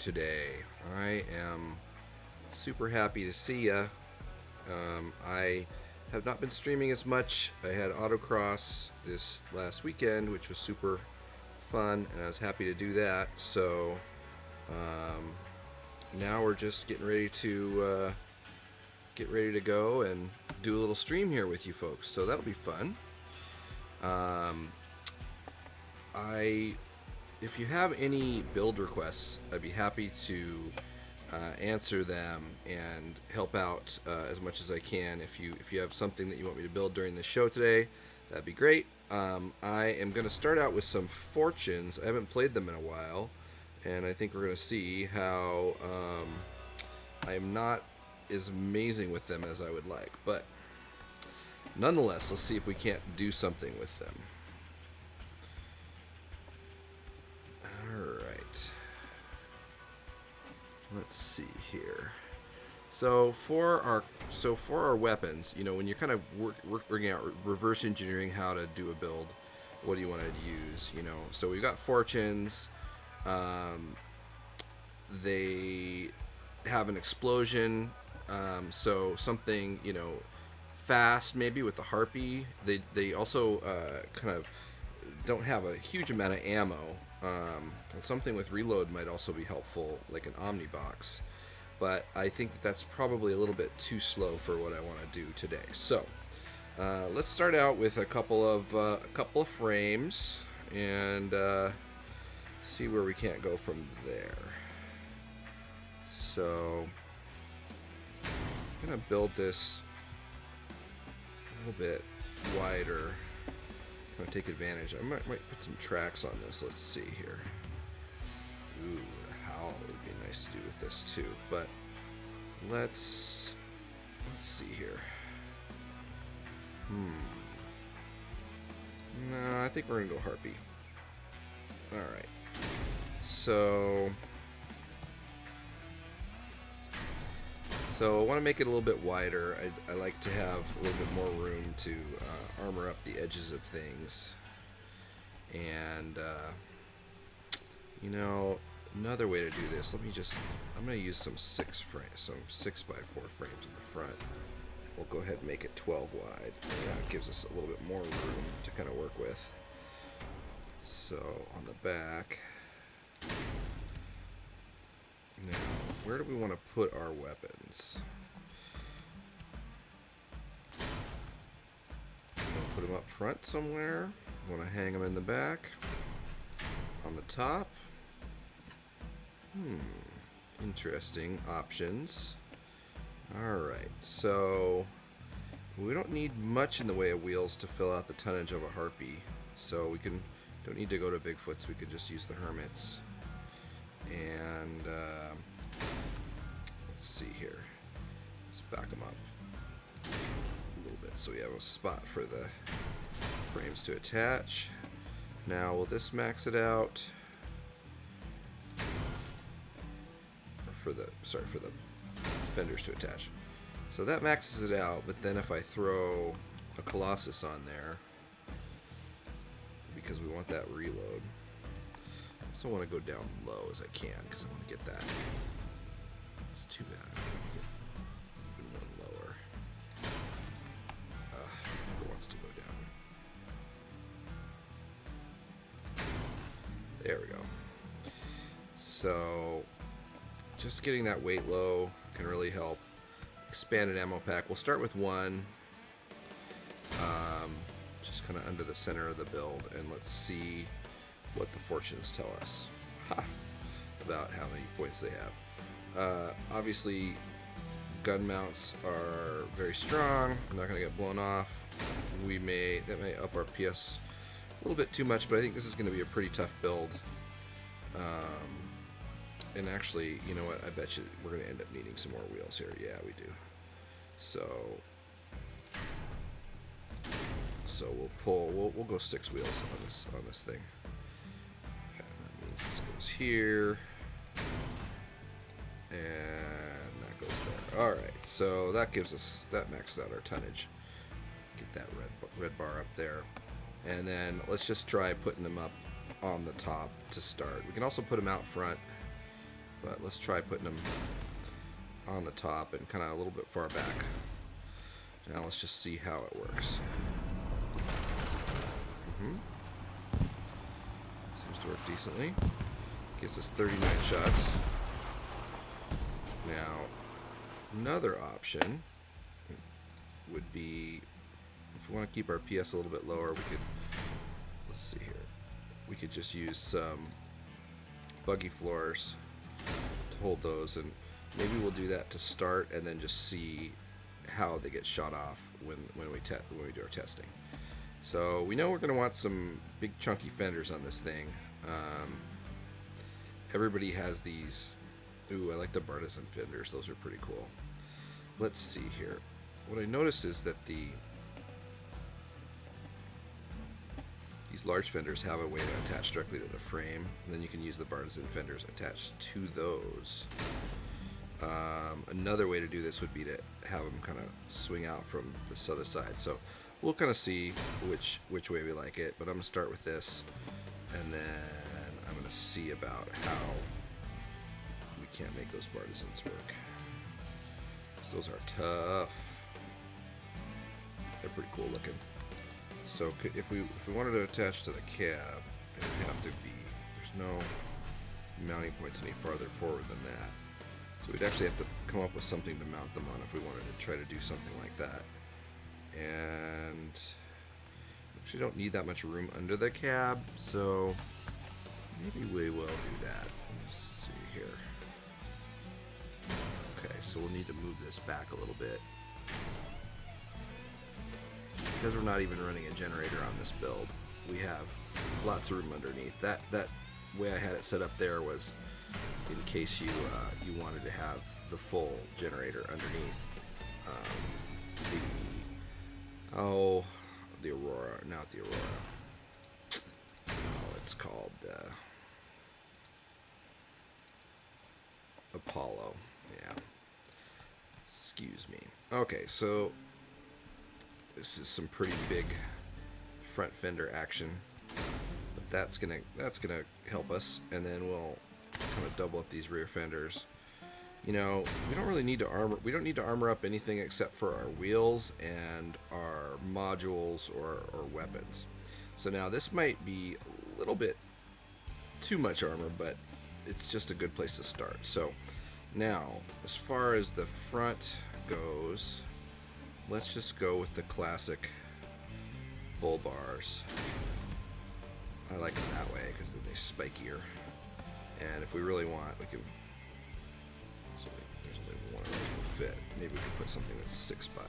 today? I am super happy to see ya. I have not been streaming as much. I had autocross this last weekend, which was super fun, and I was happy to do that. So um, now we're just getting ready to get ready to go and do a little stream here with you folks. So that'll be fun. Um, I If you have any build requests, I'd be happy to answer them and help out as much as I can. If you have something that you want me to build during the show today, that'd be great. I am going to start out with some fortunes. I haven't played them in a while, and I think we're going to see how I am not as amazing with them as I would like. But nonetheless, let's see if we can't do something with them. Alright. Let's see here. So for our weapons, when you're kind of working out reverse engineering how to do a build, what do you want to use? So we've got fortunes. They have an explosion. So something fast maybe with the harpy. They also kind of don't have a huge amount of ammo. And something with reload might also be helpful, like an Omnibox. But I think that's probably a little bit too slow for what I want to do today. So let's start out with a couple of frames and see where we can't go from there. So I'm gonna build this a little bit wider. I'm gonna take advantage. I might put some tracks on this. Let's see here. Ooh, the howl would be nice to do with this too. But let's see here. No, I think we're gonna go harpy. All right. So I want to make it a little bit wider. I like to have a little bit more room to armor up the edges of things. And, another way to do this, I'm going to use some 6x4 frames in the front. We'll go ahead and make it 12 wide. And that gives us a little bit more room to kind of work with. So on the back. Now, where do we want to put our weapons? Put them up front somewhere. Want to hang them in the back? On the top? Interesting options. Alright, so we don't need much in the way of wheels to fill out the tonnage of a harpy. So don't need to go to Bigfoots, we could just use the hermits. And let's see here. Let's back them up a little bit so we have a spot for the frames to attach. Now, will this max it out? Or for the fenders to attach. So that maxes it out, but then if I throw a Colossus on there, because we want that reload. I also want to go down low as I can because I want to get that. It's too bad. Even one lower. Never wants to go down. There we go. So just getting that weight low can really help. Expanded ammo pack. We'll start with one. Just kind of under the center of the build, and let's see what the fortunes tell us about how many points they have. Obviously, gun mounts are very strong. I'm not going to get blown off. That may up our PS a little bit too much, but I think this is going to be a pretty tough build. And actually, you know what? I bet you we're going to end up needing some more wheels here. Yeah, we do. So we'll go 6 wheels on this thing. And that means this goes here. And that goes there. Alright, so that maxes out our tonnage. Get that red bar up there. And then let's just try putting them up on the top to start. We can also put them out front. but let's try putting them on the top and kind of a little bit far back. Now let's just see how it works. Seems to work decently. Gives us 39 shots. Now, another option would be, if we want to keep our PS a little bit lower, we could, let's see here, we could just use some buggy floors to hold those, and maybe we'll do that to start and then just see how they get shot off when we do our testing. So we know we're going to want some big chunky fenders on this thing. Everybody has these. Ooh, I like the Bartizan fenders. Those are pretty cool. Let's see here. What I noticed is that these large fenders have a way to attach directly to the frame, and then you can use the Bartizan fenders attached to those. Another way to do this would be to have them kind of swing out from this other side. So we'll kind of see which way we like it, but I'm gonna start with this, and then I'm gonna see about how we can't make those Bartizans work. So those are tough. They're pretty cool looking. So if we wanted to attach to the cab, it would have to be, there's no mounting points any farther forward than that. So we'd actually have to come up with something to mount them on if we wanted to try to do something like that. And actually don't need that much room under the cab, so maybe we will do that. Let's see here. Okay, so we'll need to move this back a little bit. Because we're not even running a generator on this build, we have lots of room underneath. That way I had it set up there was in case you wanted to have the full generator underneath. The Aurora, not the Aurora. Oh, it's called Apollo. Yeah. Excuse me. Okay, so this is some pretty big front fender action, but that's gonna help us, and then we'll kind of double up these rear fenders. You know, we don't really need to armor. We don't need to armor up anything except for our wheels and our modules or weapons. So now this might be a little bit too much armor, but it's just a good place to start. So now, as far as the front goes, let's just go with the classic bull bars. I like it that way because then they're spikier. And if we really want, we can. So there's only one of those will fit. Maybe we can put something that's 6 by.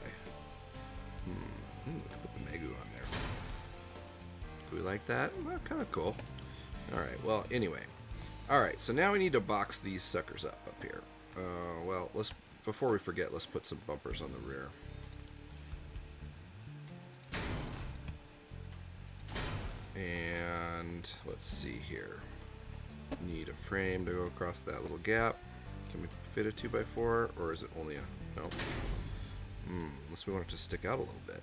We can put the Megu on there. Do we like that? Well, kind of cool. All right. Well, anyway. All right. So now we need to box these suckers up here. Well, before we forget, let's put some bumpers on the rear. And let's see here. Need a frame to go across that little gap. Can we fit a 2x4, or is it only a no? Unless we want it to stick out a little bit.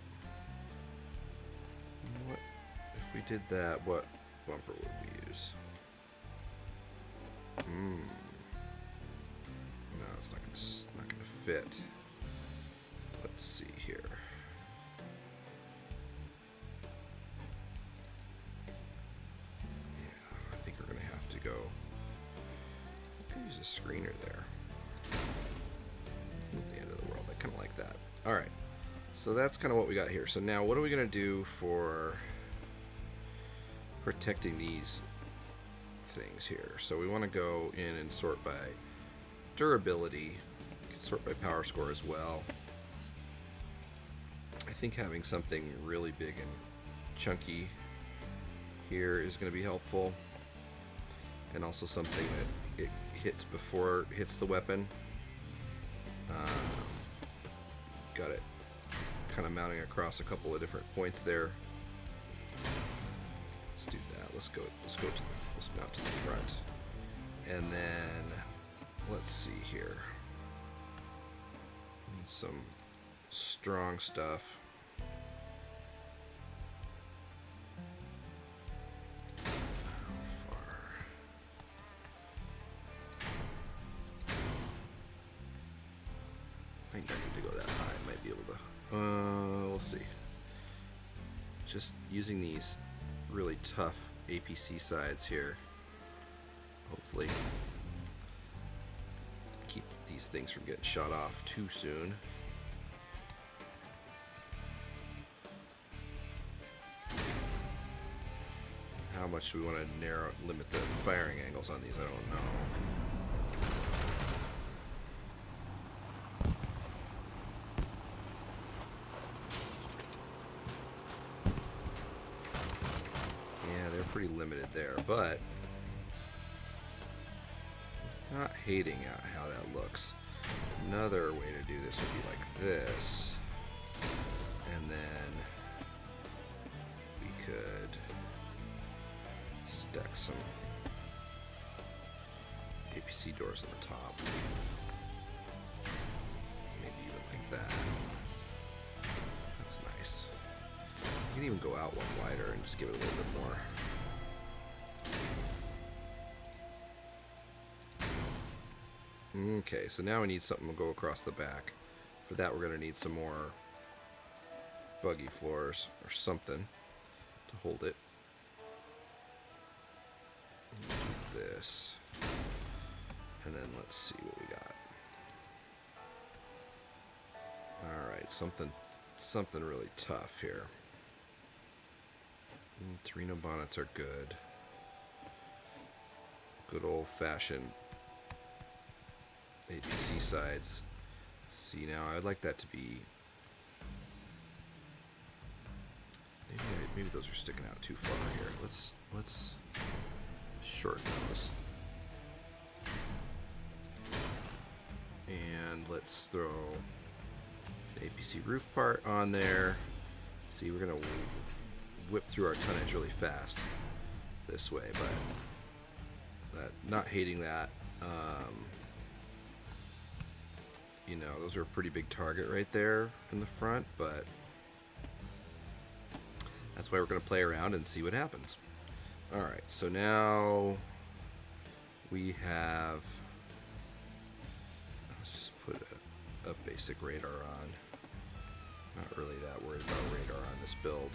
What if we did that? What bumper would we use? No, it's not gonna fit. Let's see here. Use a screener there. Not the end of the world. I kind of like that. All right. So that's kind of what we got here. So now what are we going to do for protecting these things here? So we want to go in and sort by durability. We can sort by power score as well. I think having something really big and chunky here is going to be helpful. And also something that it hits before it hits the weapon. Got it kind of mounting across a couple of different points there. Let's do that. Let's mount to the front. And then let's see here. Need some strong stuff. Might not need to go that high. Might be able to. We'll see. Just using these really tough APC sides here. Hopefully, keep these things from getting shot off too soon. How much do we want to limit the firing angles on these? I don't know. Yeah, they're pretty limited there, but not hating how that looks. Another way to do this would be like this, and then we could stack some APC doors on the top. Maybe even like that. That's nice. You can even go out one wider and just give it a little bit more. Okay, so now we need something to go across the back. For that, we're going to need some more buggy floors or something to hold it. Do this. And then let's see what we got. Alright, something really tough here. Torino bonnets are good. Good old-fashioned APC sides. See, now I'd like that to be... Maybe those are sticking out too far here. Let's shorten those. And let's throw an APC roof part on there. See, we're gonna whip through our tonnage really fast this way, but not hating that. You know, those are a pretty big target right there in the front, but that's why we're going to play around and see what happens. Alright, so now we have... Let's just put a basic radar on. Not really that worried about radar on this build.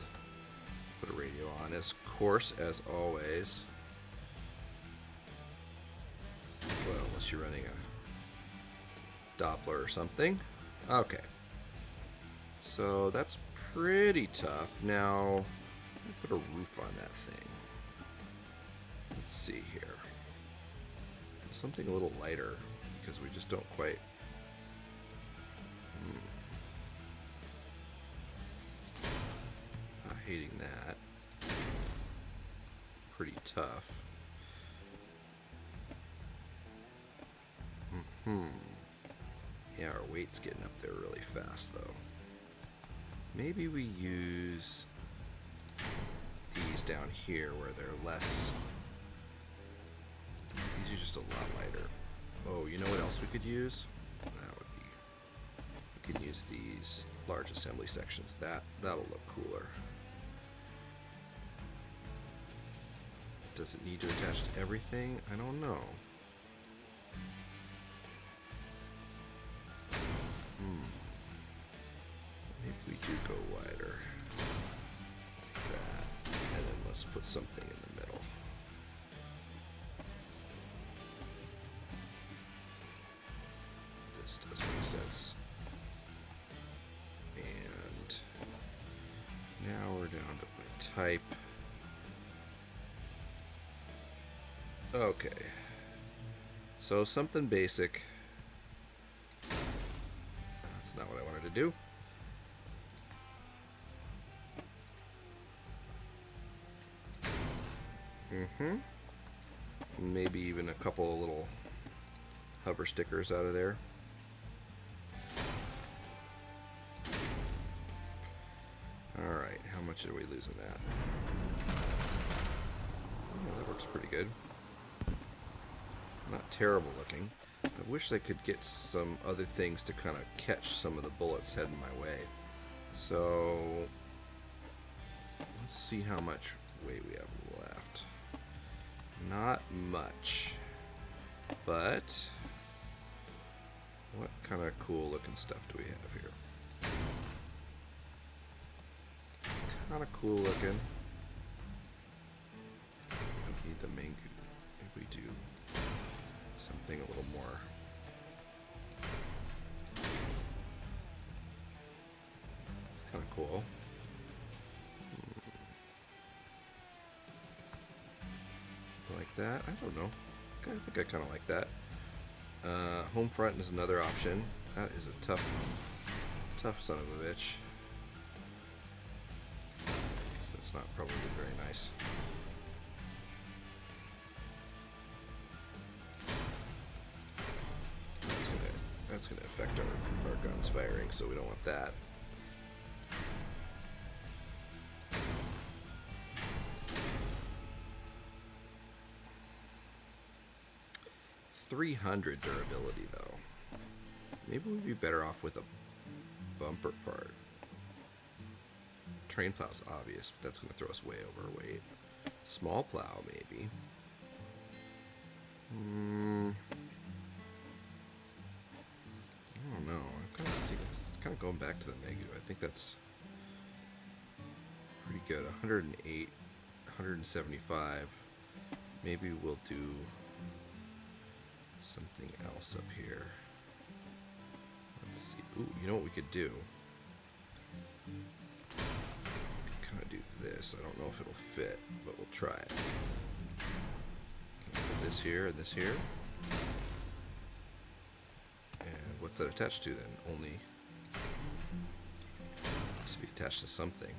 Put a radio on, of course, as always. Well, unless you're running a Doppler or something. Okay. So that's pretty tough. Now, let me put a roof on that thing. Let's see here. Something a little lighter, because we just don't quite... Not hating that. Pretty tough. Yeah, our weight's getting up there really fast, though. Maybe we use these down here where they're less... These are just a lot lighter. Oh, you know what else we could use? That would be... We can use these large assembly sections. That'll look cooler. Does it need to attach to everything? I don't know. Maybe we do go wider. Like that. And then let's put something in the middle. This does make sense. And now we're down to my type. Okay. So something basic. That's not what I wanted to do. Maybe even a couple of little hover stickers out of there. Alright, how much are we losing that? Yeah, that works pretty good. Not terrible looking. I wish I could get some other things to kind of catch some of the bullets heading my way. So, let's see how much weight we have left. Not much. But what kind of cool looking stuff do we have here? Kind of cool looking. Don't need the Mangu. Maybe we do something a little more. It's kind of cool. Like that? I don't know. I think I kind of like that. Home front is another option. That is a tough son of a bitch. Guess that's not probably very nice. That's gonna affect our guns firing, so we don't want that. 300 durability though. Maybe we'd be better off with a bumper part. Train plow's obvious, but that's going to throw us way overweight. Small plow, maybe. I don't know. It's kind of going back to the Megu. I think that's pretty good. 108, 175. Maybe we'll do something else up here. Let's see. Ooh, you know what we could do? Kind of do this. I don't know if it'll fit, but we'll try it. Put this here and this here. And what's that attached to then? Only needs to be attached to something.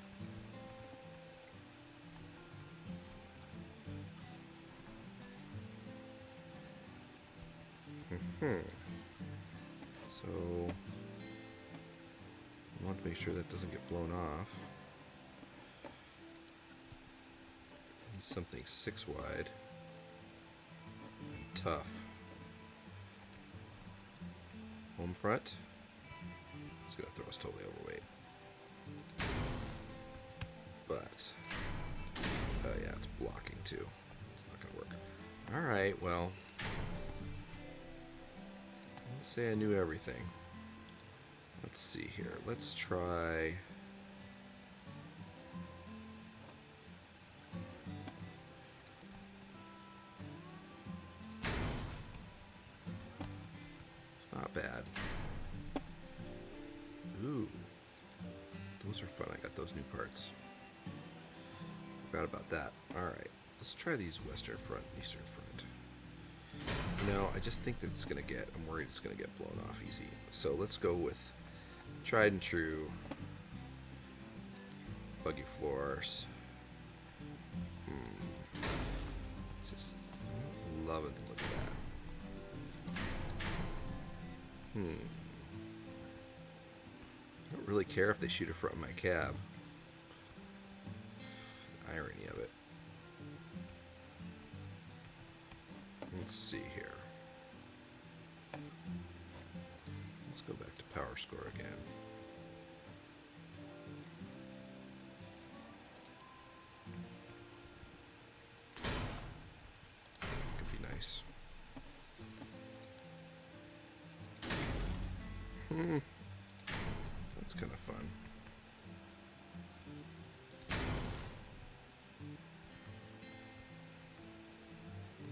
So we want to make sure that doesn't get blown off. Need something 6 wide and tough. Home front. It's gonna throw us totally overweight. But yeah, it's blocking too. It's not gonna work. All right, well. Let's say I knew everything. Let's see here. Let's try. It's not bad. Ooh. Those are fun. I got those new parts. Forgot about that. Alright. Let's try these western front, eastern front. No, I just think that it's going to get, I'm worried it's going to get blown off easy. So let's go with tried and true buggy floors. Just loving the look of that. I don't really care if they shoot it from my cab. The irony of it. Let's see here. Let's go back to power score again. Could be nice. That's kind of fun.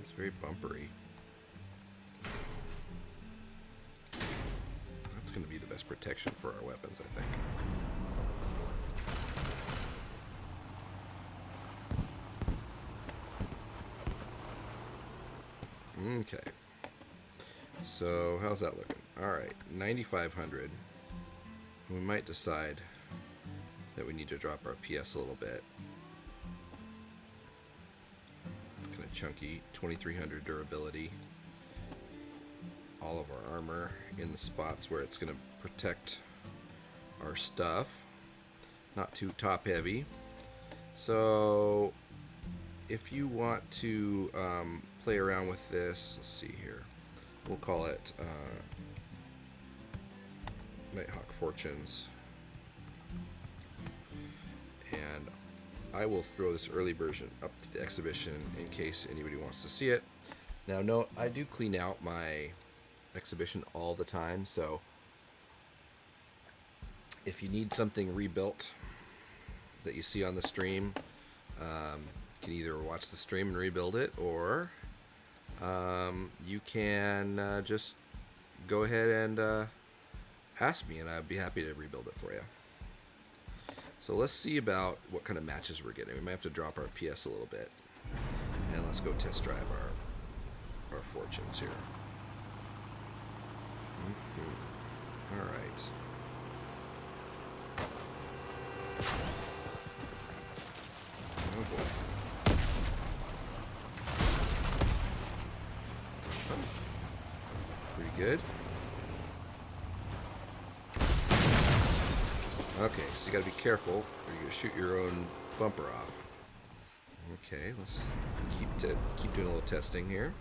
It's very bumpery. That's going to be the best protection for our weapons, I think. Okay. So, how's that looking? Alright, 9,500. We might decide that we need to drop our PS a little bit. It's kind of chunky. 2,300 durability. All of our armor in the spots where it's going to protect our stuff. Not too top heavy. So, if you want to play around with this, let's see here. We'll call it Nighthawk Fortunes. And I will throw this early version up to the exhibition in case anybody wants to see it. Now, note, I do clean out my exhibition all the time, so if you need something rebuilt that you see on the stream, you can either watch the stream and rebuild it, or you can just go ahead and ask me, and I'd be happy to rebuild it for you. So let's see about what kind of matches we're getting. We might have to drop our PS a little bit, and let's go test drive our fortunes here. All right. Oh boy. Oh. Pretty good. Okay, so you gotta be careful, or you're gonna shoot your own bumper off. Okay, let's keep doing a little testing here.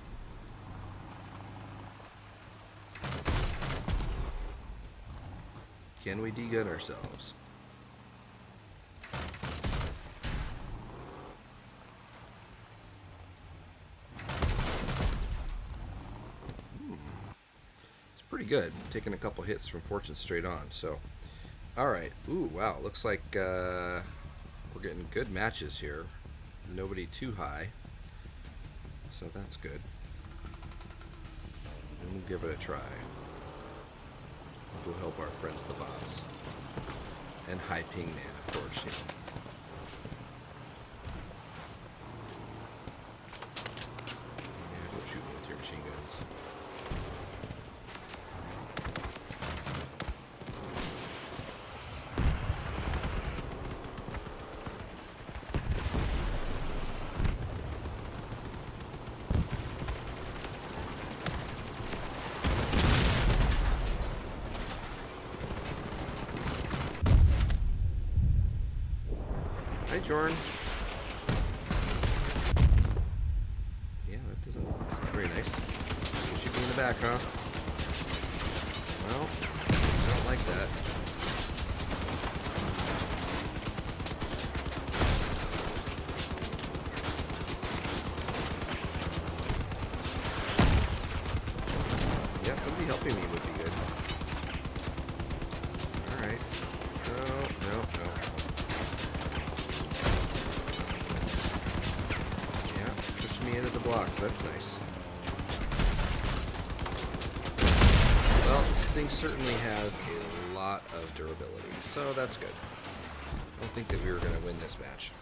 Can we de-gun ourselves? It's pretty good. Taking a couple hits from Fortune straight on, so. Alright. Ooh, wow. Looks like we're getting good matches here. Nobody too high. So that's good. And we'll give it a try. We'll go help our friends the bots. And High Ping Man, of course, you know. Yeah, don't shoot me with your machine guns. Hi, Jorn. Yeah, that's not very nice. You shoot me in the back, huh? Well, I don't like that. Yeah, somebody helping me would be good. Alright. No. Into the blocks, that's nice. Well, this thing certainly has a lot of durability, so that's good. I don't think that we were going to win this match.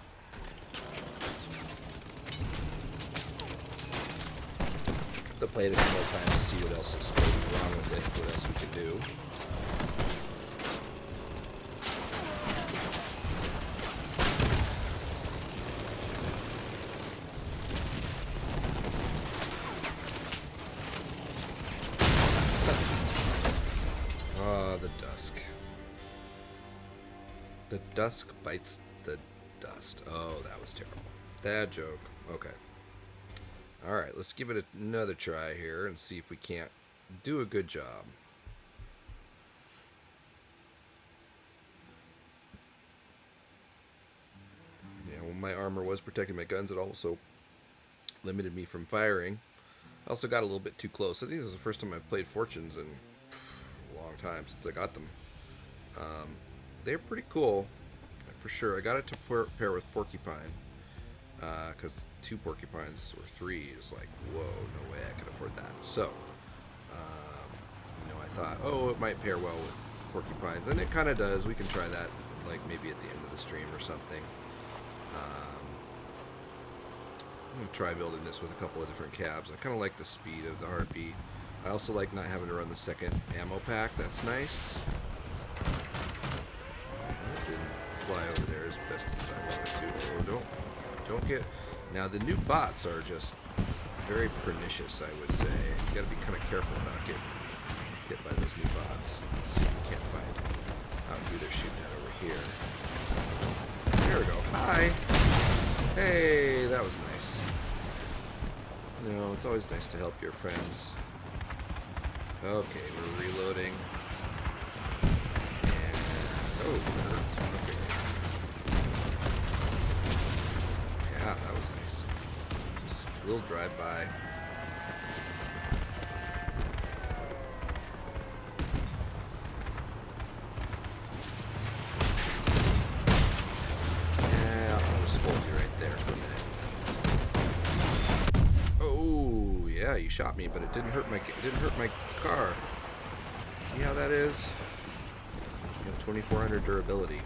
I'll play it a couple more times to see what else is wrong with it, what else we can do. The dusk. The dusk bites the dust. Oh, that was terrible. Bad joke. Okay. Alright, let's give it another try here and see if we can't do a good job. Yeah, well, my armor was protecting my guns. It also limited me from firing. I also got a little bit too close. I think this is the first time I've played Fortunes in long time since I got them. They're pretty cool, for sure. I got it to pair with Porcupine, because 2 Porcupines or 3 is like, whoa, no way I could afford that. So, I thought, oh, it might pair well with Porcupines, and it kind of does. We can try that, like maybe at the end of the stream or something. I'm going to try building this with a couple of different cabs. I kind of like the speed of the Heartbeat. I also like not having to run the second ammo pack. That's nice. That didn't fly over there as best as I wanted to. Oh, don't get... Now, the new bots are just very pernicious, I would say. You gotta be kind of careful about getting hit by those new bots. Let's see if we can't find out who they're shooting at over here. There we go. Hi! Hey, that was nice. You know, it's always nice to help your friends. Okay, we're reloading. And, oh, okay. Yeah, that was nice. Just a little drive-by. you shot me, but it didn't hurt my car. See how that is? You have 2400 durability.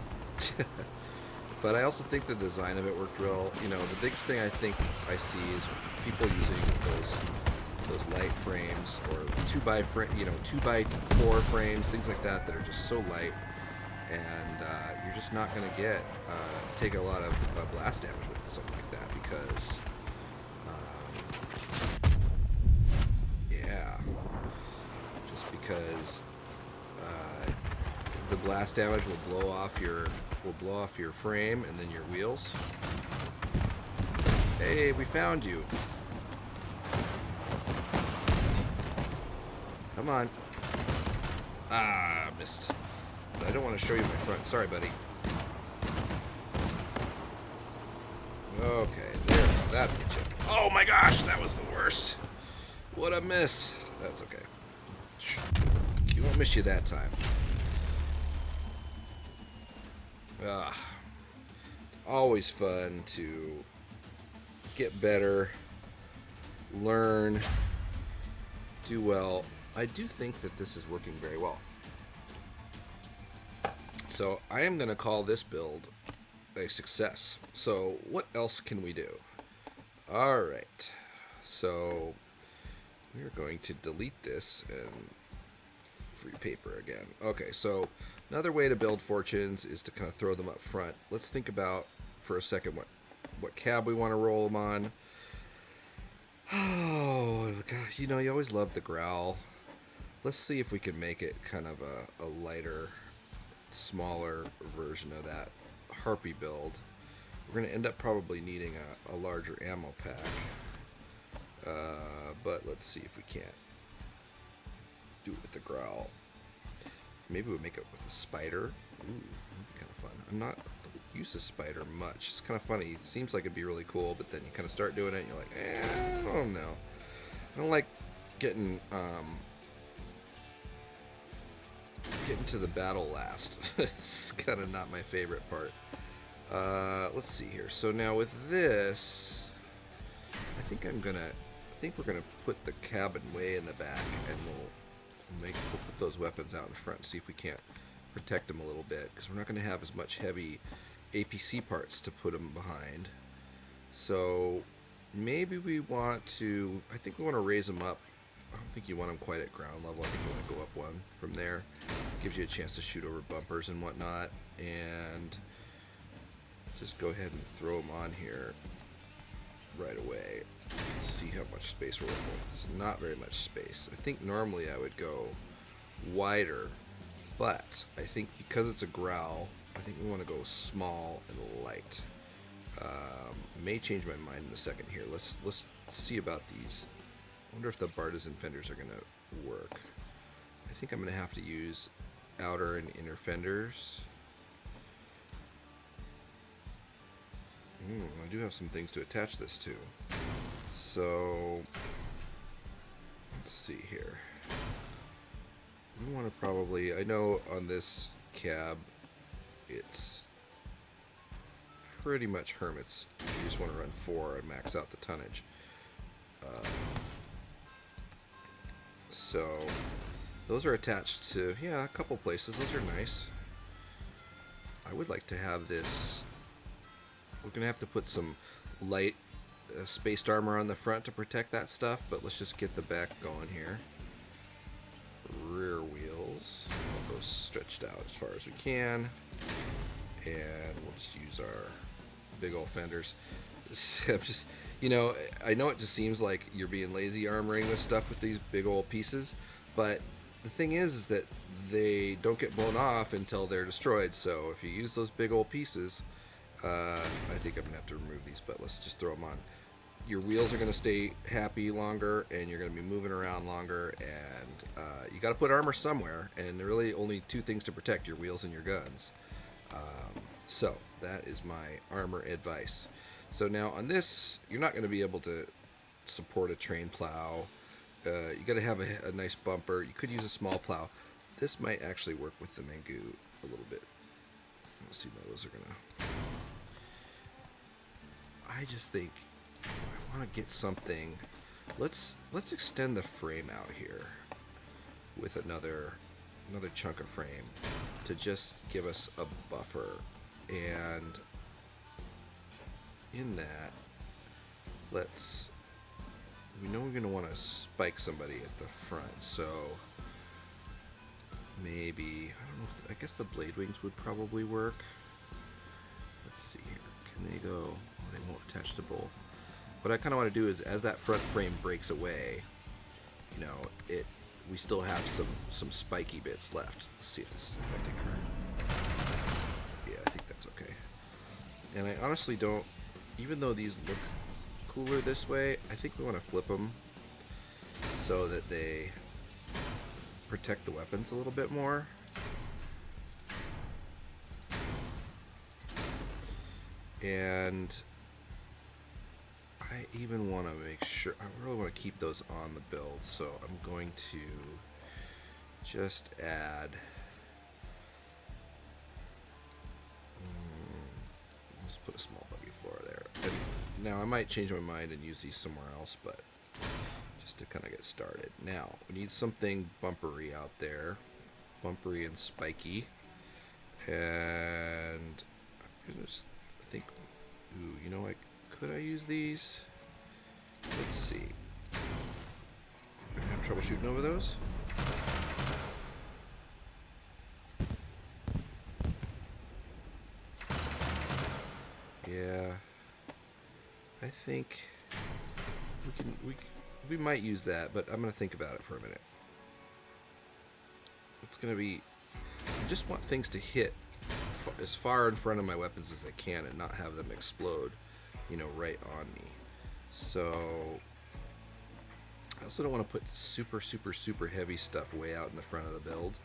But I also think the design of it worked real. You know, the biggest thing I think I see is people using those light frames or 2x4 frames, things like that are just so light, and you're just not going to take a lot of blast damage with something like that because yeah, just because the blast damage will blow off your frame and then your wheels. Hey, we found you. Come on. Ah, missed. But I don't want to show you my front. Sorry, buddy. Okay, there. That hit you. Oh my gosh, that was the worst. What a miss. That's okay. You won't miss you that time. It's always fun to get better, learn, do well. I do think that this is working very well. So I am going to call this build a success. So what else can we do? All right. So we're going to delete this and free paper again. Okay, so another way to build fortunes is to kind of throw them up front. Let's think about for a second what cab we want to roll them on. Oh, God, you know, you always love the growl. Let's see if we can make it kind of a lighter, smaller version of that Harpy build. We're going to end up probably needing a larger ammo pack. But let's see if we can't do it with the growl. Maybe we'll make it with a spider. Ooh, that'd be kind of fun. I'm not used to spider much. It's kind of funny. It seems like it'd be really cool, but then you kind of start doing it and you're like, I don't know. I don't like getting to the battle last. It's kind of not my favorite part. Let's see here. So now with this, I think we're gonna put the cabin way in the back, and we'll put those weapons out in front and see if we can't protect them a little bit, because we're not going to have as much heavy APC parts to put them behind. So maybe we want to, I think we want to raise them up. I don't think you want them quite at ground level. I think you want to go up one from there. Gives you a chance to shoot over bumpers and whatnot, and just go ahead and throw them on here right away. See how much space we're working with. It's not very much space. I think normally I would go wider, but I think because it's a growl, I think we want to go small and light. May change my mind in a second here. Let's see about these. I wonder if the Bartizan fenders are going to work. I think I'm going to have to use outer and inner fenders. I do have some things to attach this to. So, let's see here. We want to probably, I know on this cab, it's pretty much hermits. You just want to run 4 and max out the tonnage. So, those are attached to, yeah, a couple places. Those are nice. I would like to have this. We're going to have to put some light spaced armor on the front to protect that stuff, but let's just get the back going here. Rear wheels. All those stretched out as far as we can. And we'll just use our big old fenders. I'm just, you know, I know it just seems like you're being lazy armoring this stuff with these big old pieces, but the thing is that they don't get blown off until they're destroyed. So if you use those big old pieces, I think I'm gonna have to remove these, but let's just throw them on. Your wheels are gonna stay happy longer, and you're gonna be moving around longer, and you got to put armor somewhere, and there are really only 2 things to protect: your wheels and your guns. So that is my armor advice. So now on this, you're not going to be able to support a train plow. You got to have a nice bumper. You could use a small plow. This might actually work with the Mengu a little bit. Let's see how those are gonna. I just think I want to get something let's extend the frame out here with another chunk of frame to just give us a buffer. And in that, we know we're going to want to spike somebody at the front, so maybe, I don't know, I guess the blade wings would probably work. Let's see here. Can they go? Well, they won't attach to both. What I kind of want to do is, as that front frame breaks away, you know, we still have some spiky bits left. Let's see if this is affecting her. Yeah, I think that's okay. And I honestly don't, even though these look cooler this way, I think we want to flip them so that they protect the weapons a little bit more. And I even want to make sure, I really want to keep those on the build, so I'm going to just add, let's put a small buggy floor there. And now I might change my mind and use these somewhere else, but just to kind of get started. Now, we need something bumpery out there, bumpery and spiky, and I'm gonna just think, ooh, you know, could I use these? Let's see. I'm gonna have trouble shooting over those. Yeah, I think we might use that, but I'm gonna think about it for a minute. It's gonna be, I just want things to hit as far in front of my weapons as I can and not have them explode, you know, right on me. So I also don't want to put super heavy stuff way out in the front of the build,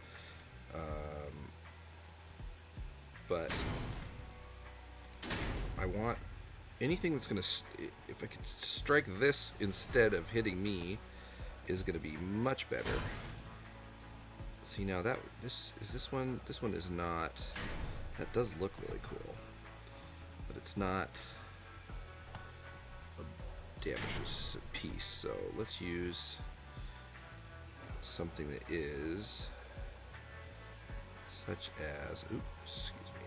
but I want anything that's gonna, if I could strike this instead of hitting me, is gonna be much better. See, now this one is not. That does look really cool, but it's not a damage piece. So let's use something that is such as, oops, excuse me.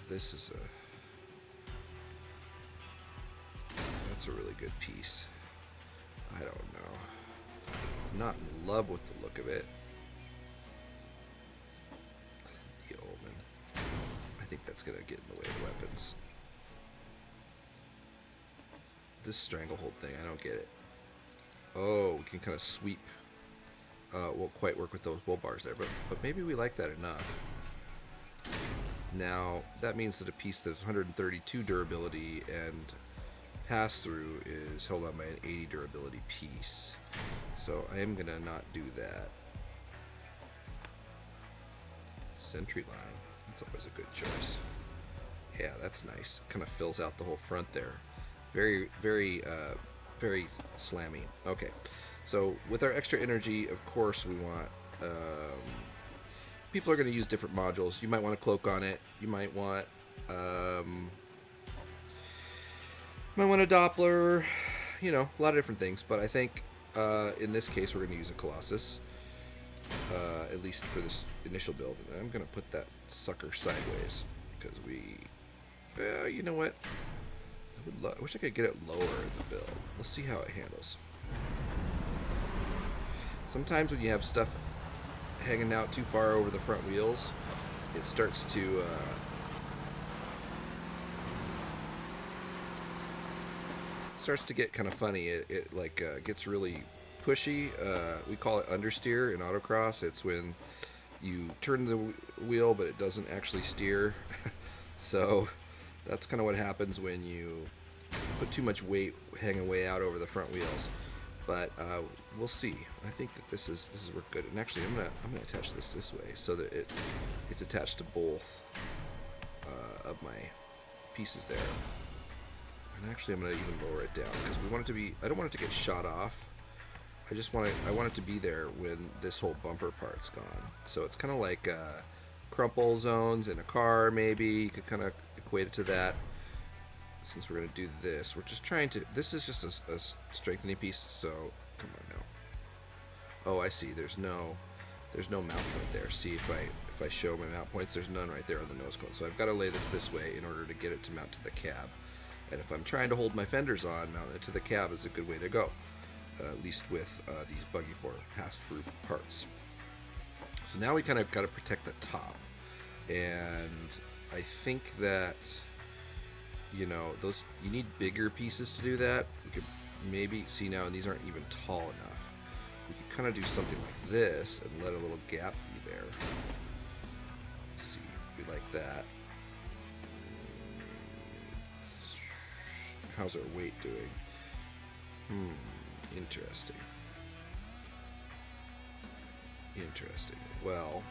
This is that's a really good piece. I don't know. I'm not in love with the look of it. The Omen. I think that's gonna get in the way of the weapons. This stranglehold thing, I don't get it. Oh, we can kind of sweep. Won't quite work with those wool bars there, but maybe we like that enough. Now, that means that a piece that's 132 durability and pass-through is held on by an 80 durability piece. So I am gonna not do that. Sentry line, that's always a good choice. Yeah, that's nice. Kind of fills out the whole front there. Very slammy. Okay, so with our extra energy, of course, we want. People are going to use different modules. You might want a cloak on it. You might want. Might want a Doppler. You know, a lot of different things. But I think in this case, we're going to use a Colossus. At least for this initial build. And I'm going to put that sucker sideways because we. You know what? I wish I could get it lower in the build. Let's see how it handles. Sometimes when you have stuff hanging out too far over the front wheels, it starts to get kind of funny. It like gets really pushy. We call it understeer in autocross. It's when you turn the wheel but it doesn't actually steer. So that's kind of what happens when you put too much weight hanging way out over the front wheels. But we'll see. I think that this is work good. And actually, I'm gonna attach this way so that it's attached to both of my pieces there. And actually, I'm gonna even lower it down because we want it to be. I don't want it to get shot off. I want it to be there when this whole bumper part's gone. So it's kind of like crumple zones in a car, maybe. You could kind of equate it to that. since we're going to do this, we're just trying to, this is just a strengthening piece, so come on now. Oh, I see, there's no mount point there. See, if I show my mount points, there's none right there on the nose cone. So I've got to lay this way in order to get it to mount to the cab. And if I'm trying to hold my fenders on, mounting it to the cab is a good way to go. At least with these Buggy 4 pass-through parts. So now we kind of got to protect the top. And I think that, you know, those, you need bigger pieces to do that. We could maybe, see now, and these aren't even tall enough. We could kind of do something like this and let a little gap be there. Let's see, we like that. How's our weight doing? Interesting. Interesting. Well,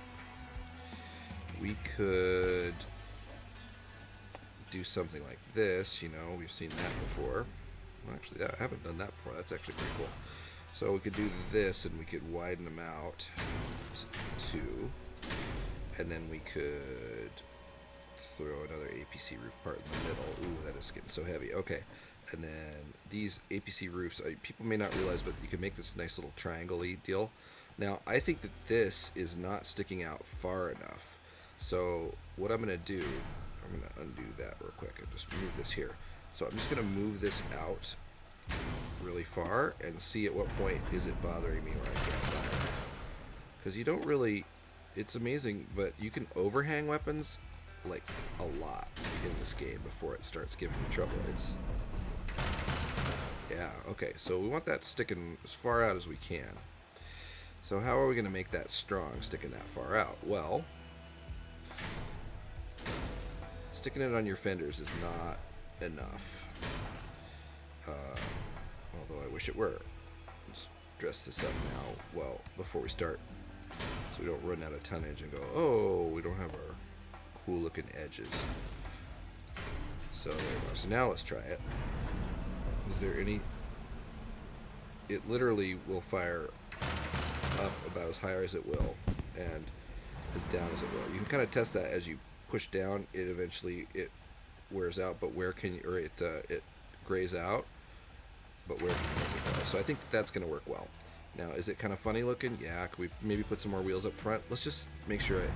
we could do something like this, you know, we've seen that before. Well, actually, I haven't done that before. That's actually pretty cool. So we could do this, and we could widen them out to 2. And then we could throw another APC roof part in the middle. Ooh, that is getting so heavy. Okay. And then these APC roofs, people may not realize, but you can make this nice little triangle-y deal. Now, I think that this is not sticking out far enough. So what I'm going to do, I'm going to undo that real quick and just move this here. So I'm just going to move this out really far and see at what point is it bothering me where I can't fire. Because you don't really, it's amazing, but you can overhang weapons like a lot in this game before it starts giving you trouble. It's, yeah, okay, so we want that sticking as far out as we can. So how are we going to make that strong, sticking that far out? Well, sticking it on your fenders is not enough. Although I wish it were. Let's dress this up now, well, before we start, so we don't run out of tonnage and go, oh, we don't have our cool looking edges. So there we go. So now let's try it. Is there any... It literally will fire up about as high as it will and as down as it will. You can kind of test that as you push down. It eventually wears out, but where can you, or it grays out, but where can you make it go? So I think that's going to work well. Now, is it kind of funny looking? Yeah. Can we maybe put some more wheels up front? Let's just make sure it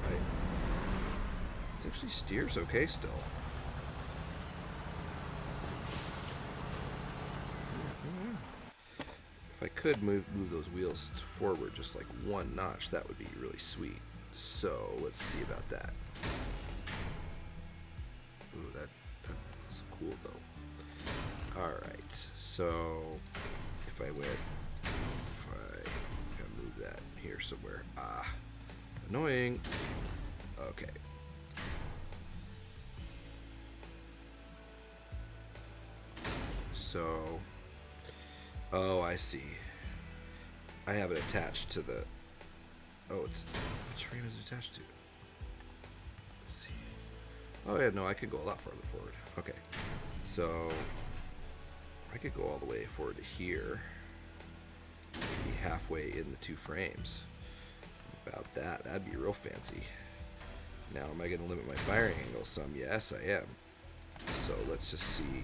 actually steers okay still. If I could move those wheels forward just like one notch, that would be really sweet. So let's see about that. Ooh, that's cool though. All right, so if I gotta move that here somewhere. Annoying. Okay. So, oh, I see. I have it attached to the, oh, it's, which frame is it attached to? Let's see. Oh yeah, no, I could go a lot farther forward. Okay, so I could go all the way forward to here, be halfway in the 2 frames. About that, that'd be real fancy. Now, am I going to limit my firing angle some? Yes, I am. So let's just see.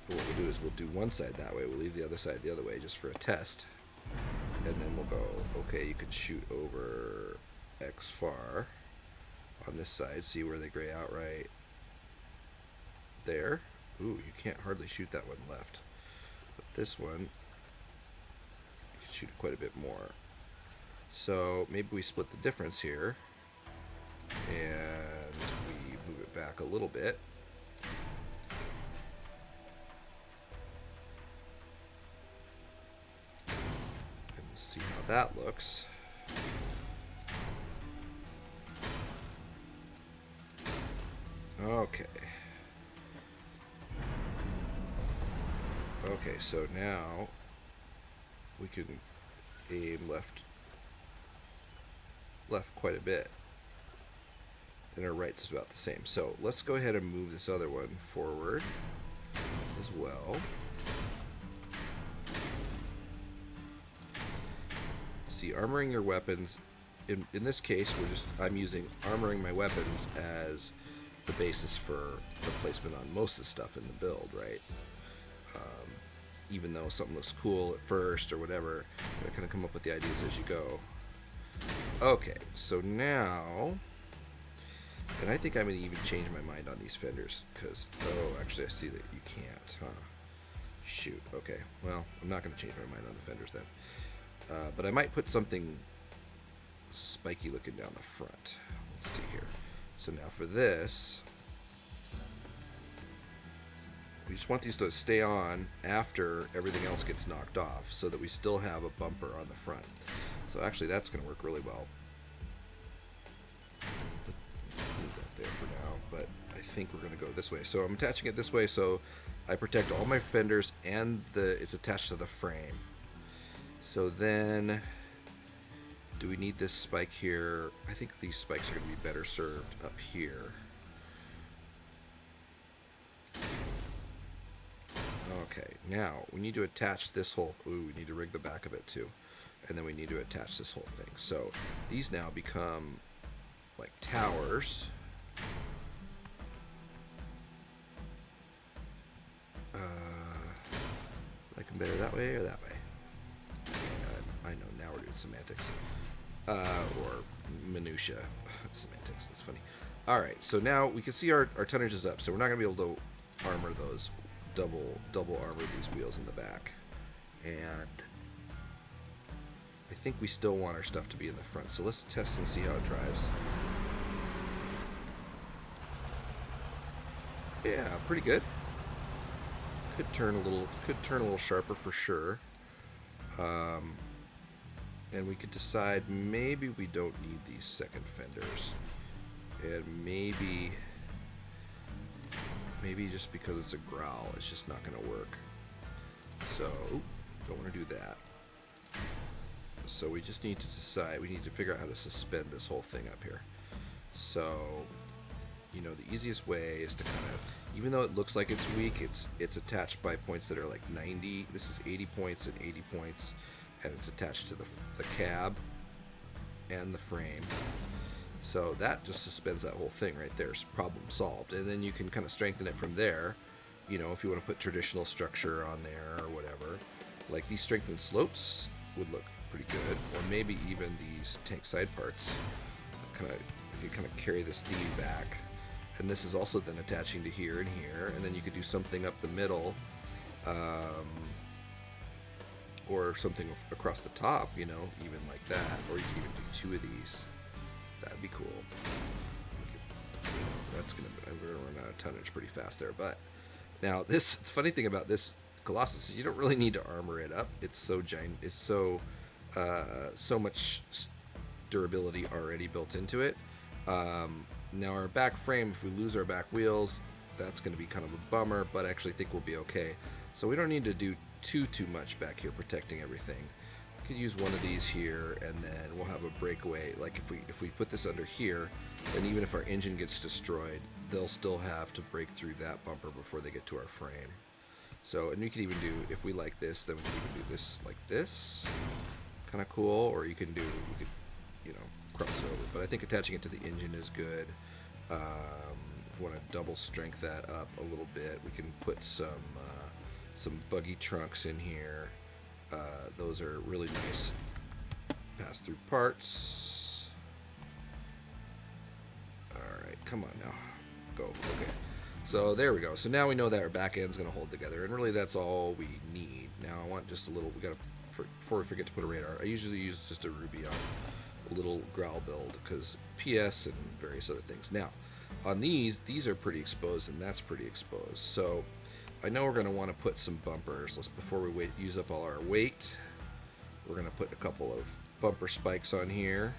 What we'll do is we'll do one side that way, we'll leave the other side the other way just for a test, and then we'll go, okay, you can shoot over X far on this side, see where they gray out right there. Ooh, you can't hardly shoot that one left, but this one you can shoot quite a bit more. So maybe we split the difference here and we move it back a little bit. See how that looks. Okay. Okay, so now we can aim left quite a bit. And our right's is about the same. So let's go ahead and move this other one forward as well. See, armoring your weapons, in this case, I'm using armoring my weapons as the basis for the placement on most of the stuff in the build, right? Even though something looks cool at first or whatever, you kind of come up with the ideas as you go. Okay, so now, and I think I'm going to even change my mind on these fenders, because, oh, actually I see that you can't, huh? Shoot, okay, well, I'm not going to change my mind on the fenders then. But I might put something spiky looking down the front. Let's see here. So now for this, we just want these to stay on after everything else gets knocked off so that we still have a bumper on the front. So actually that's going to work really well. Leave that there for now, but I think we're going to go this way. So I'm attaching it this way so I protect all my fenders and it's attached to the frame. So then, do we need this spike here? I think these spikes are going to be better served up here. Okay, now we need to attach this whole, ooh, we need to rig the back of it too. And then we need to attach this whole thing. So these now become like towers. Like them better that way or that way? I know, now we're doing semantics. Or minutia. Semantics, that's funny. Alright, so now we can see our tonnage is up, so we're not going to be able to armor those, double armor these wheels in the back. And I think we still want our stuff to be in the front, so let's test and see how it drives. Yeah, pretty good. Could turn a little sharper for sure. And we could decide maybe we don't need these second fenders. And maybe just because it's a growl, it's just not going to work. So, don't want to do that. So we just need to decide, we need to figure out how to suspend this whole thing up here. So, you know, the easiest way is to kind of, even though it looks like it's weak, it's attached by points that are like 90. This is 80 points and 80 points. And it's attached to the cab and the frame. So that just suspends that whole thing right there. Problem solved. And then you can kind of strengthen it from there. You know, if you want to put traditional structure on there or whatever. Like these strengthened slopes would look pretty good. Or maybe even these tank side parts. You can kind of carry this theme back. And this is also then attaching to here and here. And then you could do something up the middle. Or something across the top, you know, even like that. Or you can even do two of these. That'd be cool. I'm gonna run out of tonnage pretty fast there. But now the funny thing about this Colossus is you don't really need to armor it up. It's so giant. It's so much durability already built into it. Now our back frame, if we lose our back wheels, that's going to be kind of a bummer. But I actually think we'll be okay. So we don't need to do too much back here protecting everything. We could use one of these here, and then we'll have a breakaway. Like if we put this under here, then even if our engine gets destroyed, they'll still have to break through that bumper before they get to our frame. So, and you could even do, if we like this, then we can even do this like this. Kind of cool. Or you can do, we could, you know, cross it over. But I think attaching it to the engine is good. If we want to double strength that up a little bit, we can put some buggy trunks in here. Those are really nice pass-through parts. Alright, come on now. Go. Okay. So there we go. So now we know that our back end's going to hold together, and really that's all we need. Now I want just a little, before we forget to put a radar, I usually use just a Ruby on a little growl build, because PS and various other things. Now, on these are pretty exposed, and that's pretty exposed. So I know we're going to want to put some bumpers. Before we use up all our weight, we're going to put a couple of bumper spikes on here.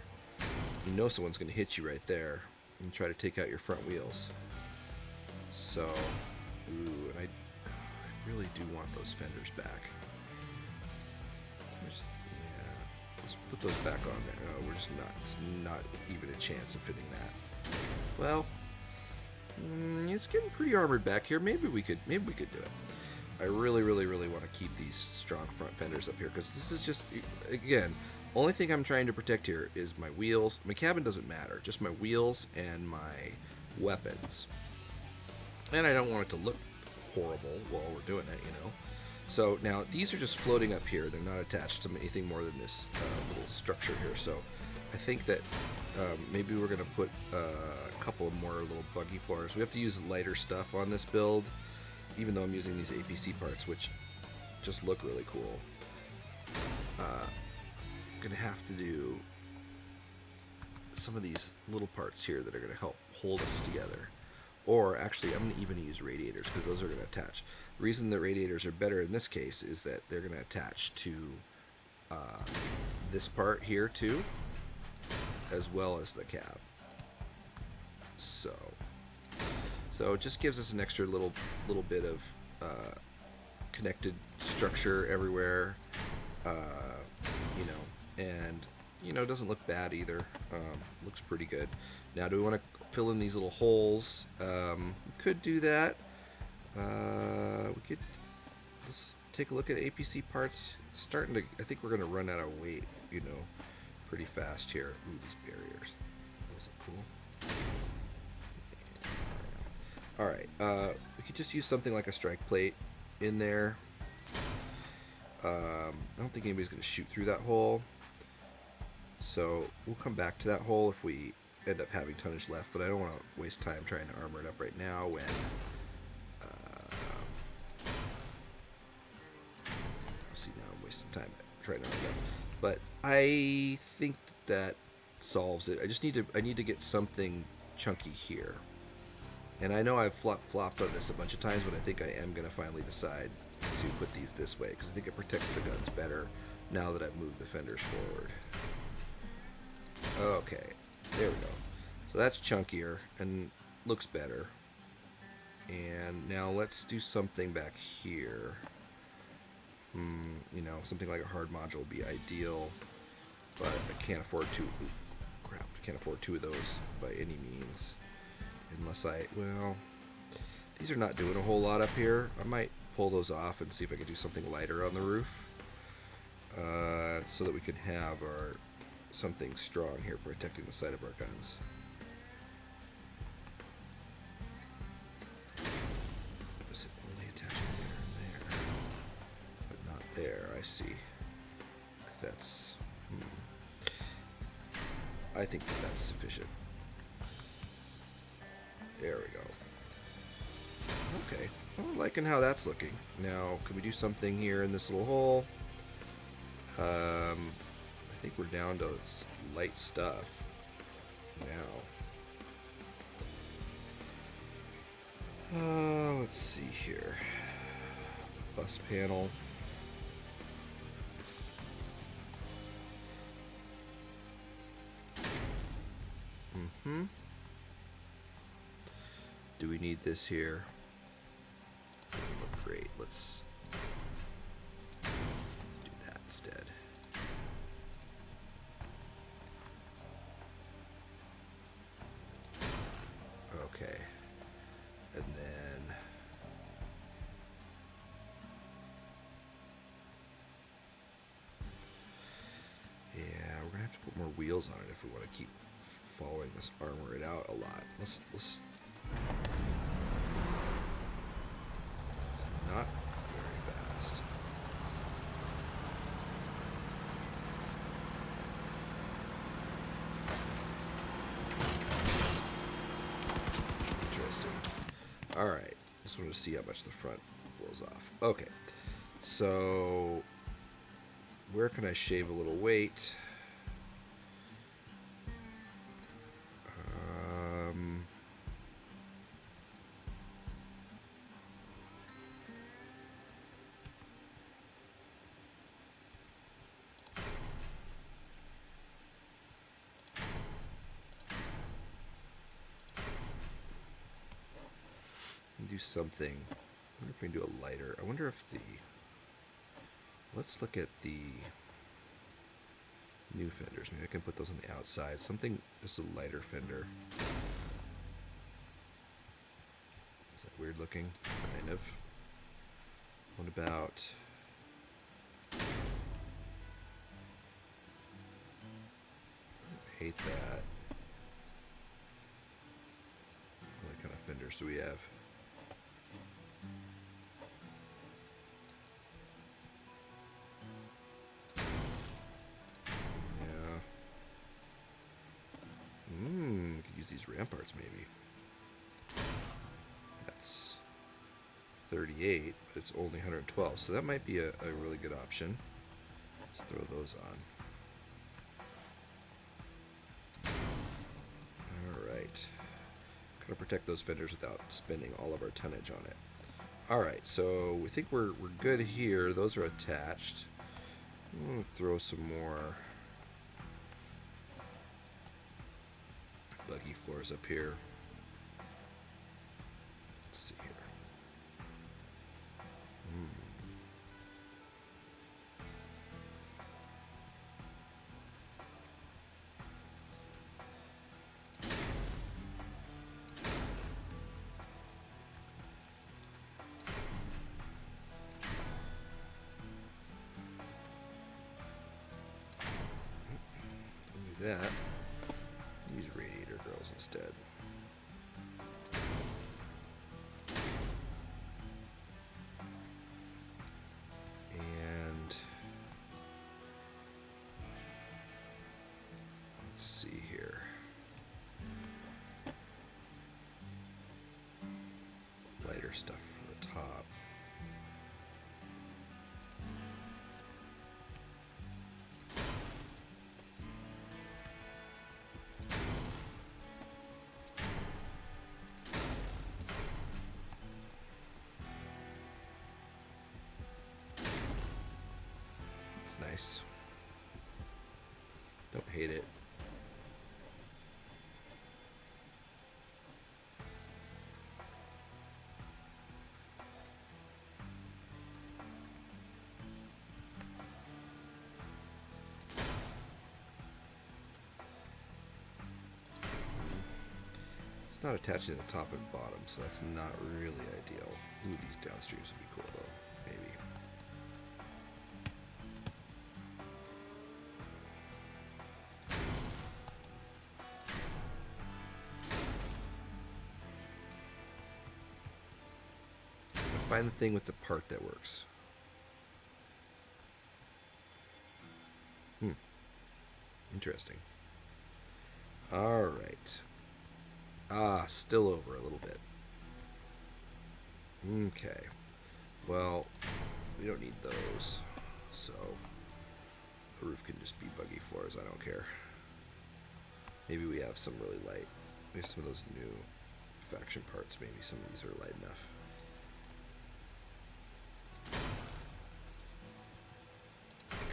You know someone's going to hit you right there and try to take out your front wheels. So, ooh, and I really do want those fenders back. Let's put those back on there. Oh, we're just it's not even a chance of fitting that. Well, it's getting pretty armored back here. Maybe we could do it. I really want to keep these strong front fenders up here, because this is just, again, only thing I'm trying to protect here is my wheels. My cabin doesn't matter, just my wheels and my weapons. And I don't want it to look horrible while we're doing it, you know. So now these are just floating up here. They're not attached to anything more than this little structure here. So I think that maybe we're going to put a couple more little buggy floors. We have to use lighter stuff on this build, even though I'm using these APC parts, which just look really cool. I'm going to have to do some of these little parts here that are going to help hold us together. Or actually, I'm going to even use radiators because those are going to attach. The reason that radiators are better in this case is that they're going to attach to this part here too, as well as the cab. So it just gives us an extra little bit of connected structure everywhere, you know, and you know, it doesn't look bad either. Looks pretty good. Now, do we want to fill in these little holes? We could do that. We could. Let's take a look at APC parts. Starting to, I think we're going to run out of weight, you know, pretty fast here. Ooh, these barriers. Those are cool. All right. We could just use something like a strike plate in there. I don't think anybody's going to shoot through that hole. So we'll come back to that hole if we end up having tonnage left, but I don't want to waste time trying to armor it up right now when see, now I'm wasting time trying to armor it up. But I think that solves it. I need to get something chunky here. And I know I've flopped on this a bunch of times, but I think I am going to finally decide to put these this way because I think it protects the guns better now that I've moved the fenders forward. Okay, there we go. So that's chunkier and looks better. And now let's do something back here. You know, something like a hard module would be ideal, but I can't afford two. Ooh, crap, I can't afford two of those by any means. Unless well, these are not doing a whole lot up here. I might pull those off and see if I can do something lighter on the roof, so that we can have our something strong here protecting the side of our guns. Is it only attaching there and there, but not there? I see. 'Cause that's. I think that's sufficient. There we go. Okay, I'm liking how that's looking. Now, can we do something here in this little hole? I think we're down to light stuff now. Let's see here. Bus panel. Do we need this here? Doesn't look great. Let's do that instead. Okay. And then yeah, we're gonna have to put more wheels on it if we want to keep following this armor it out a lot. Let's it's not very fast. Interesting. Alright. Just wanted to see how much the front blows off. Okay. So where can I shave a little weight? Do something. I wonder if we can do a lighter. I wonder if the. Let's look at the new fenders. Maybe I can put those on the outside. Something just a lighter fender. Is that weird looking? Kind of. What about. I hate that. fenders do we have? Yeah. We could use these ramparts maybe. That's 38, but it's only 112, so that might be a really good option. Let's throw those on. Alright. Gotta protect those fenders without spending all of our tonnage on it. Alright, so we think we're good here. Those are attached. I'm gonna throw some more buggy floors up here. Let's see here. That. Use radiator girls instead. And let's see here. Lighter stuff for the top. Nice. Don't hate it. It's not attaching to the top and bottom, so that's not really ideal. Ooh, these downstreams would be cool though. Maybe. Find the thing with the part that works. Interesting. Alright. Still over a little bit. Okay. Well, we don't need those. So, the roof can just be buggy floors. I don't care. Maybe we have some really light. We have some of those new faction parts. Maybe some of these are light enough.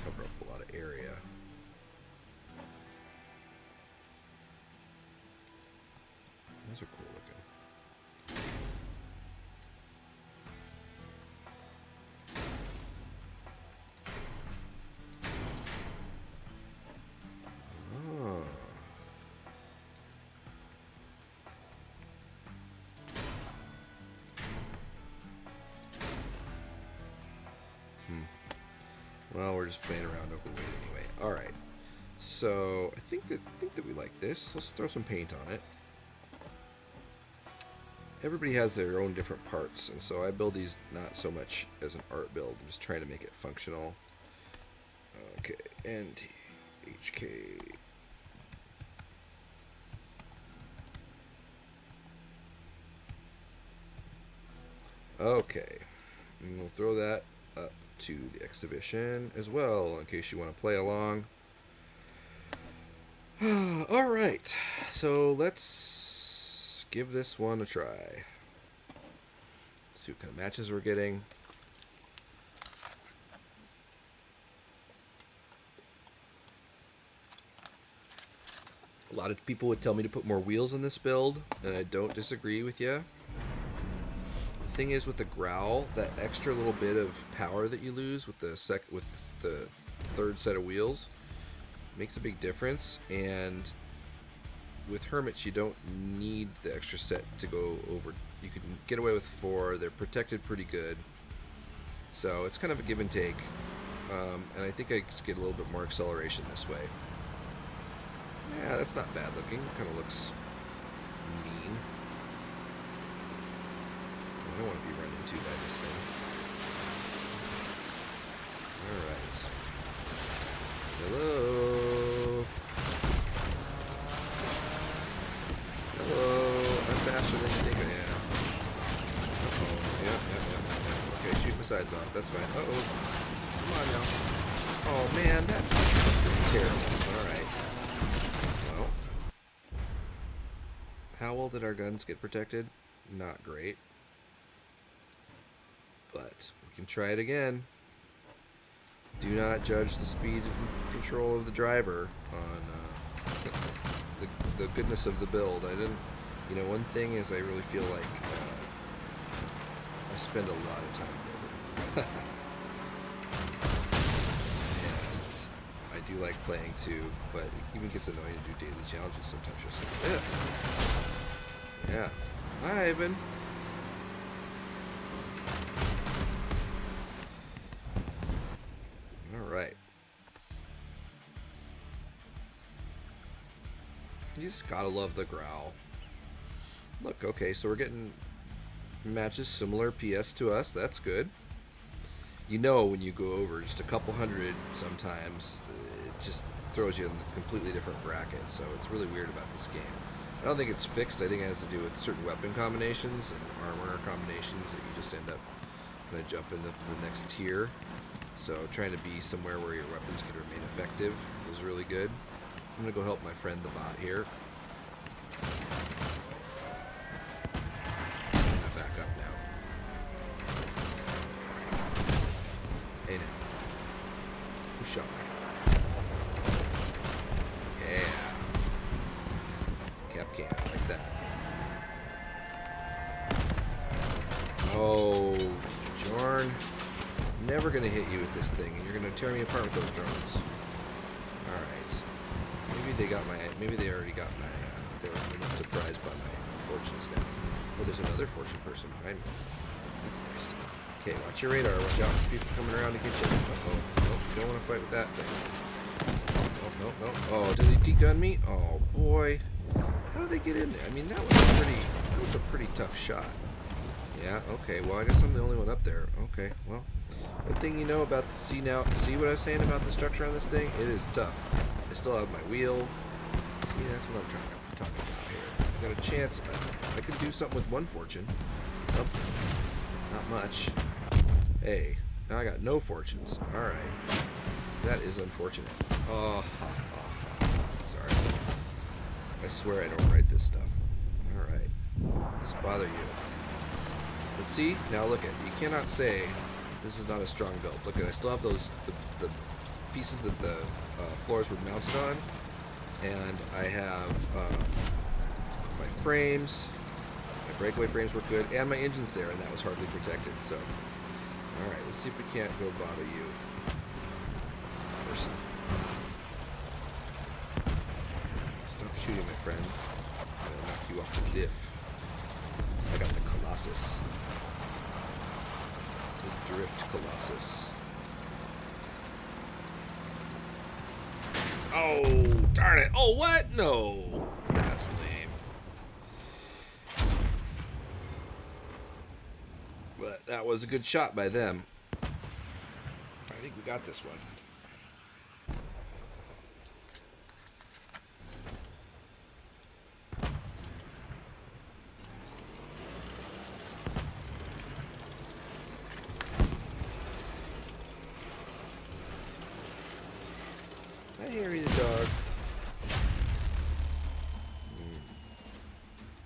Cover up a lot of area. Those are cool looking. Oh. Well, we're just playing around overweight anyway. All right. So I think that we like this. Let's throw some paint on it. Everybody has their own different parts, and so I build these not so much as an art build. I'm just trying to make it functional. Okay, and HK. Okay, and we'll throw that up to the exhibition as well, in case you want to play along. All right, so let's give this one a try. See what kind of matches we're getting. A lot of people would tell me to put more wheels in this build, and I don't disagree with you. The thing is, with the growl, that extra little bit of power that you lose with the third set of wheels makes a big difference. And with hermits, you don't need the extra set to go over. You can get away with 4. They're protected pretty good, so it's kind of a give and take. And I think I just get a little bit more acceleration this way. Yeah, that's not bad looking. Kind of looks mean. don't want to be run into by this thing. Alright. Hello? Hello? I'm faster than you think I am. Uh-oh. Yep. Okay, shoot my sides off. That's fine. Uh-oh. Come on now. Oh, man, that's terrible. Alright. Well. How well did our guns get protected? Not great. But we can try it again. Do not judge the speed and control of the driver on the goodness of the build. I didn't, you know, one thing is I really feel like I spend a lot of time building. And I do like playing too, but it even gets annoying to do daily challenges sometimes. Just like, yeah. Hi, Ivan. Alright. You just gotta love the growl. Look, okay, so we're getting matches similar PS to us. That's good. You know, when you go over just a couple hundred, sometimes it just throws you in a completely different bracket. So it's really weird about this game. I don't think it's fixed. I think it has to do with certain weapon combinations and armor combinations that you just end up going to jump into the next tier. So trying to be somewhere where your weapons can remain effective is really good. I'm going to go help my friend the bot here. I'm back up now. Hey now. Who shot me? Yeah. Cap can, like that. Oh, Jorn. Never gonna hit you with this thing, and you're gonna tear me apart with those drones. Alright. Maybe they already got my, they were not surprised by my fortunes now. Oh, there's another fortune person behind me. That's nice. Okay, watch your radar. Watch out for people coming around to get you. Uh-oh. Nope, you don't want to fight with that thing. Nope. Oh, did he degun me? Oh, boy. How did they get in there? I mean, that was a pretty tough shot. Yeah, okay, well, I guess I'm the only one up there. Okay, well, good thing you know about the, see what I was saying about the structure on this thing? It is tough. I still have my wheel. See, that's what I'm trying to talk about here. I got a chance. I could do something with one fortune. Nope, not much. Hey, now I got no fortunes. Alright. That is unfortunate. Oh, sorry. I swear I don't write this stuff. Alright. Let's bother you. But see, now look at, you cannot say this is not a strong build. Look at, I still have those, the pieces that the floors were mounted on, and I have my frames, my breakaway frames were good, and my engine's there, and that was hardly protected, so. Alright, let's see if we can't go bother you. Person. Stop shooting, my friends. I'm gonna knock you off the diff. I got the Colossus. The Drift Colossus. Oh, darn it. Oh, what? No. That's lame. But that was a good shot by them. I think we got this one. Harry the dog.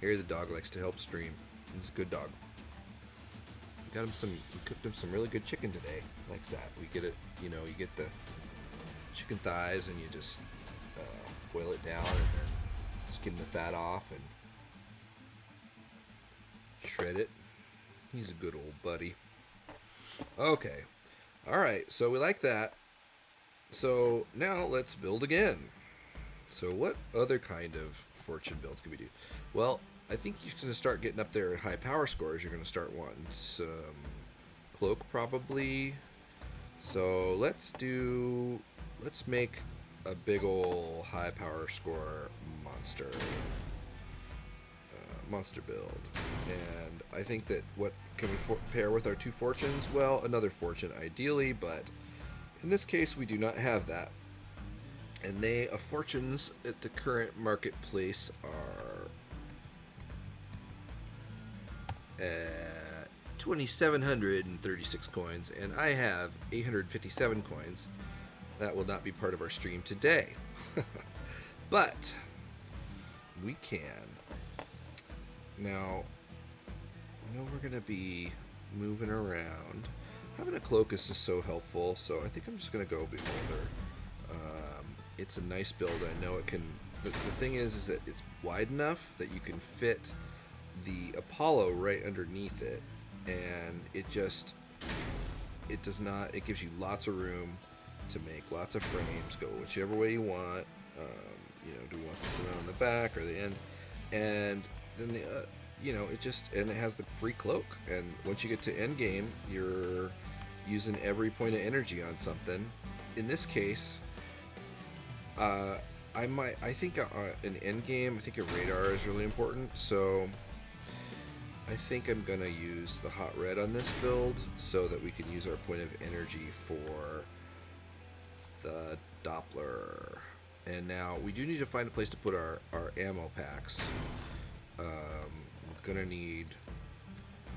Harry the dog likes to help stream. He's a good dog. We cooked him some really good chicken today. Likes that. We get it, you know, you get the chicken thighs and you just boil it down and then skim the fat off and shred it. He's a good old buddy. Okay. Alright, so we like that. So now let's build again. So what other kind of fortune build can we do? Well, I think you're going to start getting up there at high power scores. You're going to start wanting some cloak probably. So let's make a big ol' high power score monster. monster build. And I think that what can we pair with our 2 fortunes? Well, another fortune ideally, but in this case we do not have that. And they fortunes at the current marketplace are at 2,736 coins, and I have 857 coins. That will not be part of our stream today. But we can. Now, I know we're going to be moving around. Having a cloak is just so helpful, so I think I'm just going to go Beholder. It's a nice build. I know it can... The thing is that it's wide enough that you can fit the Apollo right underneath it, and it just... It does not... It gives you lots of room to make lots of frames, go whichever way you want. You know, do you want this to mount on the back or the end? And then the... you know, it just... And it has the free cloak, and once you get to end game, you're using every point of energy on something. In this case... I think an end game, I think a radar is really important, so I think I'm gonna use the hot red on this build so that we can use our point of energy for the Doppler. And now we do need to find a place to put our ammo packs. We're gonna need,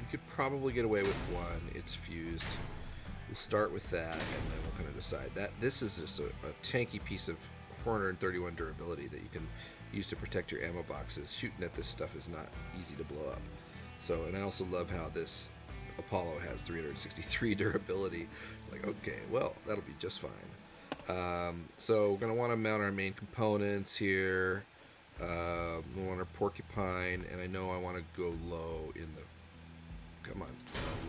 we could probably get away with one. It's fused. We'll start with that, and then we'll kind of decide that this is just a tanky piece of 431 durability that you can use to protect your ammo boxes. Shooting at this stuff is not easy to blow up. So, and I also love how this Apollo has 363 durability. It's like, okay, well, that'll be just fine. So we're going to want to mount our main components here. We want our porcupine, and I know I want to go low in the, come on,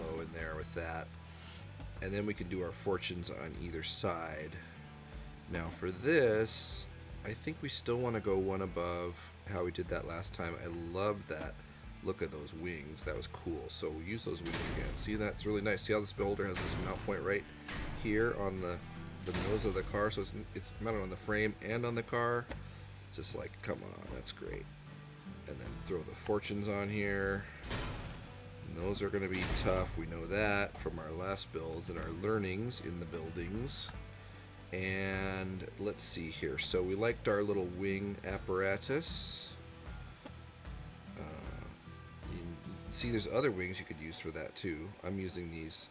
low in there with that. And then we can do our fortunes on either side. Now for this, I think we still want to go one above how we did that last time. I love that look at those wings. That was cool. So we'll use those wings again. See, that's really nice. See how this Beholder has this mount point right here on the nose of the car? So it's mounted on the frame and on the car. Just like, come on, that's great. And then throw the fortunes on here. And those are going to be tough. We know that from our last builds and our learnings in the buildings. And let's see here. So we liked our little wing apparatus. See, there's other wings you could use for that too. I'm using these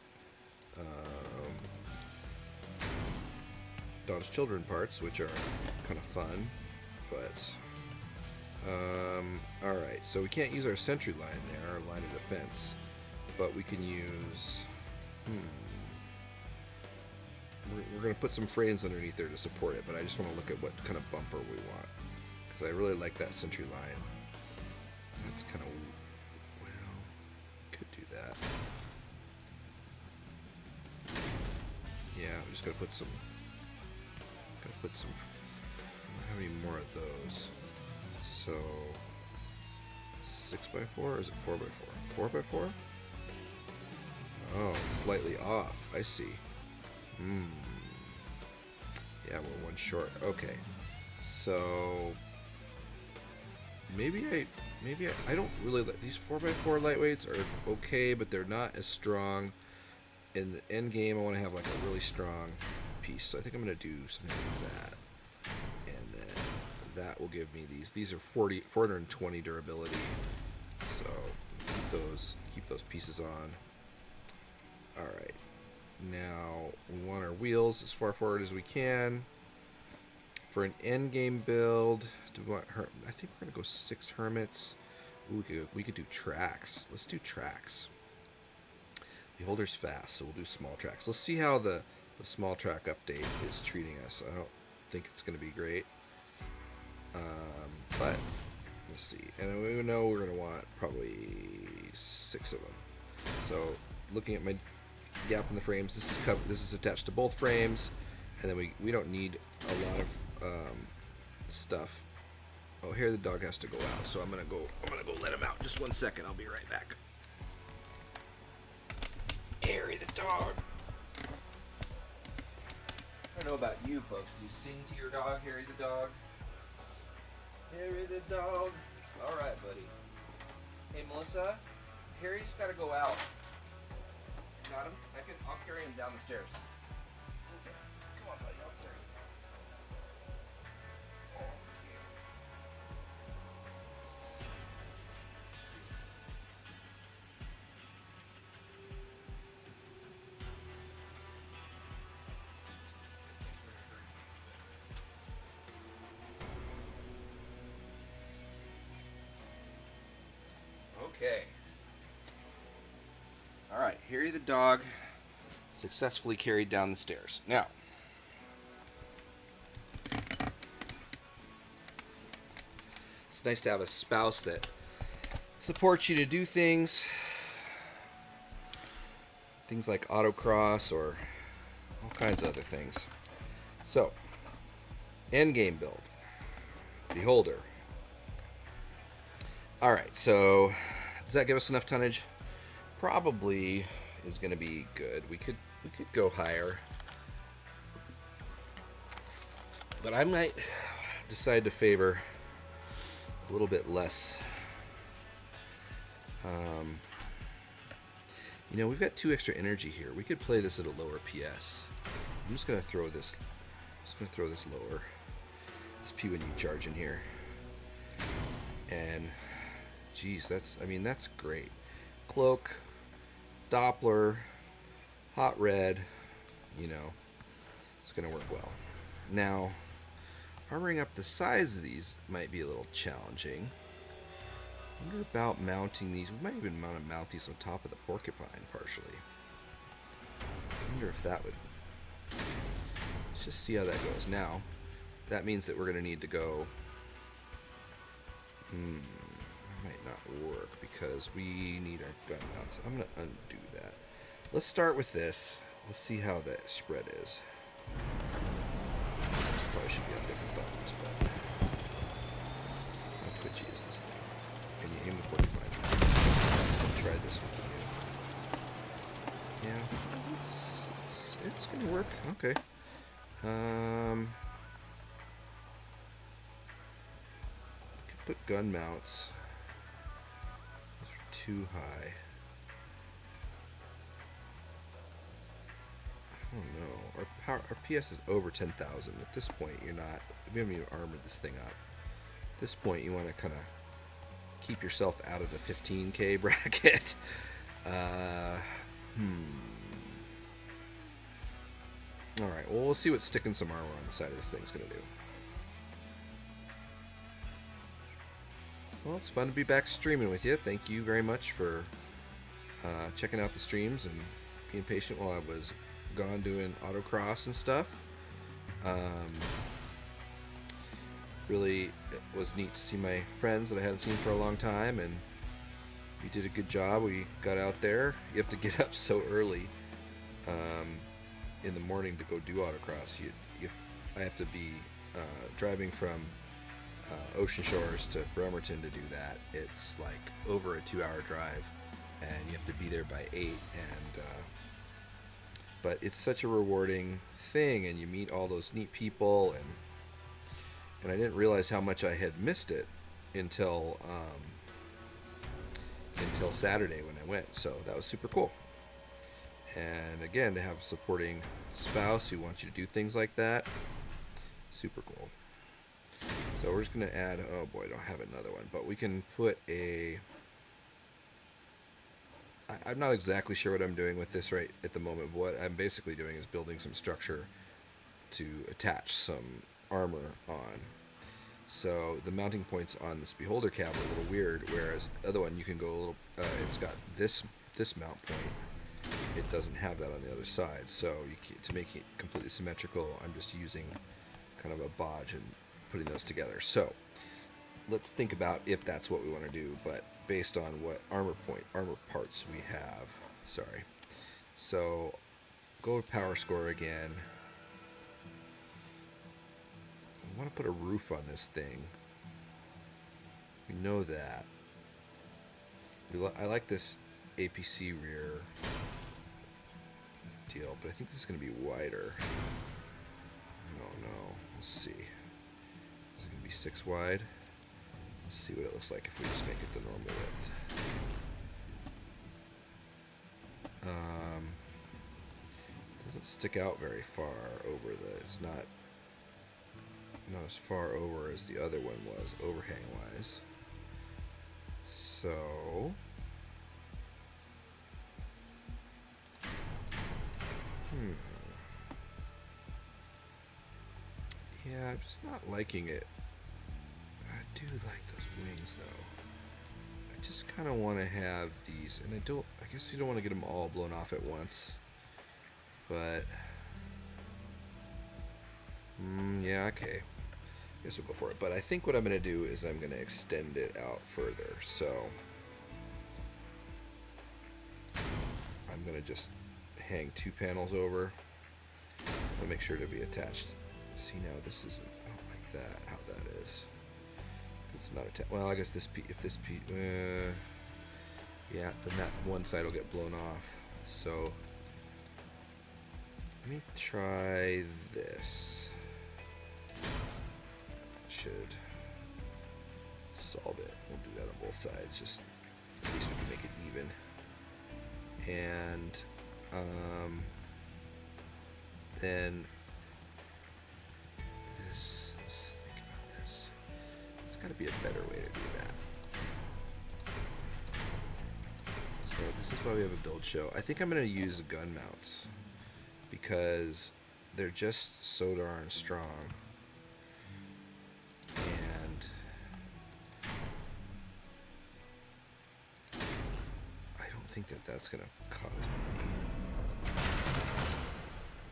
Dodge Children parts, which are kind of fun. But alright, so we can't use our sentry line there, our line of defense, but we can use we're going to put some frames underneath there to support it, but I just want to look at what kind of bumper we want, because I really like that sentry line. That's kind of, well, could do that. Yeah, I'm just going to put some, I don't have any more of those. So 6x4 or is it 4x4? 4x4? Oh, it's slightly off. I see. Yeah, we're one short. Okay. So maybe I don't really like these 4x4 lightweights are okay, but they're not as strong. In the end game, I want to have like a really strong piece. So I think I'm going to do something like that. And then that will give me these. These are 420 durability. So keep those pieces on. All right. Now we want our wheels as far forward as we can. For an end game build, do we want I think we're gonna go 6 hermits. Ooh, we could do tracks. Let's do tracks. Beholder's fast, so we'll do small tracks. Let's see how the small track update is treating us. I don't think it's gonna be great, but we'll see. And we know we're gonna want probably 6 of them. So looking at my gap in the frames, this is attached to both frames, and then we don't need a lot of stuff. Oh, here the dog has to go out, so I'm gonna go let him out. Just 1 second, I'll be right back. Harry the dog. I don't know about you folks. Do you sing to your dog, Harry the dog? Harry the dog. All right, buddy. Hey, Melissa, Harry's got to go out. Got him? I'll carry him down the stairs. Okay. Come on, buddy. I'll carry him. Okay. All right, Harry the dog successfully carried down the stairs. Now, it's nice to have a spouse that supports you to do things like autocross or all kinds of other things. So, end game build, beholder. All right, so does that give us enough tonnage? Probably is going to be good. We could go higher, but I might decide to favor a little bit less. We've got 2 extra energy here. We could play this at a lower PS. I'm just going to throw this. Lower. This P1U charge in here, and geez, that's great. Cloak, Doppler, hot red, it's going to work well. Now, armoring up the size of these might be a little challenging. I wonder about mounting these. We might even mount these on top of the porcupine partially. I wonder if that would... Let's just see how that goes. Now, that means that we're going to need to go... might not work because we need our gun mounts. I'm going to undo that. Let's start with this. Let's see how that spread is. This probably should be on different buttons, but how twitchy is this thing? Can you aim the porcupine? I'll try this one. Yeah, it's gonna work. Okay. Could put gun mounts. Those are too high. I don't know. Our PS is over 10,000. At this point, we haven't even armored this thing up. At this point, you want to kind of keep yourself out of the 15K bracket. Alright, well, we'll see what sticking some armor on the side of this thing's going to do. Well, it's fun to be back streaming with you. Thank you very much for checking out the streams and being patient while I was gone doing autocross and stuff. Really, it was neat to see my friends that I hadn't seen for a long time, and we did a good job. We got out there. You have to get up so early in the morning to go do autocross. I have to be driving from Ocean Shores to Bremerton to do that. It's like over a 2-hour drive, and you have to be there by 8. But it's such a rewarding thing, and you meet all those neat people, and I didn't realize how much I had missed it until Saturday when I went. So that was super cool. And again, to have a supporting spouse who wants you to do things like that, super cool. So we're just going to add, oh boy, I don't have another one, but we can put I'm not exactly sure what I'm doing with this right at the moment, but what I'm basically doing is building some structure to attach some armor on. So the mounting points on this beholder cab are a little weird, whereas the other one you can go a little, it's got this mount point. It doesn't have that on the other side. So to make it completely symmetrical, I'm just using kind of a bodge and putting those together. So let's think about if that's what we want to do, but based on what armor parts we have. Sorry. So go with power score again. I want to put a roof on this thing. We know that. I like this APC rear deal, but I think this is going to be wider. I don't know. Let's see. Is it going to be 6 wide? Let's see what it looks like if we just make it the normal width. Doesn't stick out very far over the. It's not as far over as the other one was overhang wise. So yeah, I'm just not liking it. I do like those wings though. I just kind of want to have these, and I guess you don't want to get them all blown off at once. But yeah, okay. I guess we'll go for it. But I think what I'm going to do is I'm going to extend it out further. So I'm going to just hang 2 panels over. I'll make sure to be attached. See, now this isn't. I don't like that. How that is. It's not attached. Well, I guess this piece. If this piece. Yeah, then that one side will get blown off. So let me try this. Should solve it. We'll do that on both sides. Just at least we can make it even. And then this. Let's think about this. There's got to be a better way to do that. So this is why we have a build show. I think I'm going to use gun mounts because they're just so darn strong. And I don't think that that's going to cause me.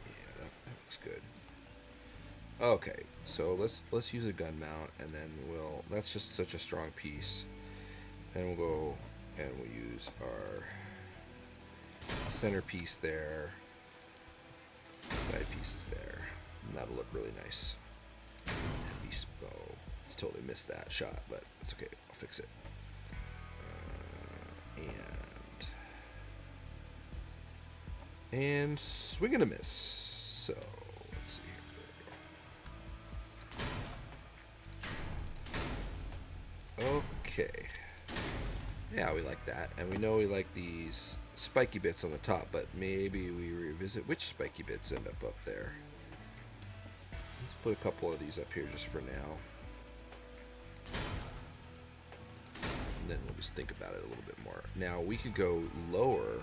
Yeah, that looks good. Okay, so let's use a gun mount, and then that's just such a strong piece. Then we'll go and we'll use our center piece there, side pieces there, and that'll look really nice. Totally missed that shot, but it's okay. I'll fix it. And swing and a miss. So let's see here. Okay. Yeah, we like that, and we know we like these spiky bits on the top, but maybe we revisit which spiky bits end up there. Let's put a couple of these up here just for now. And then we'll just think about it a little bit more. Now we could go lower.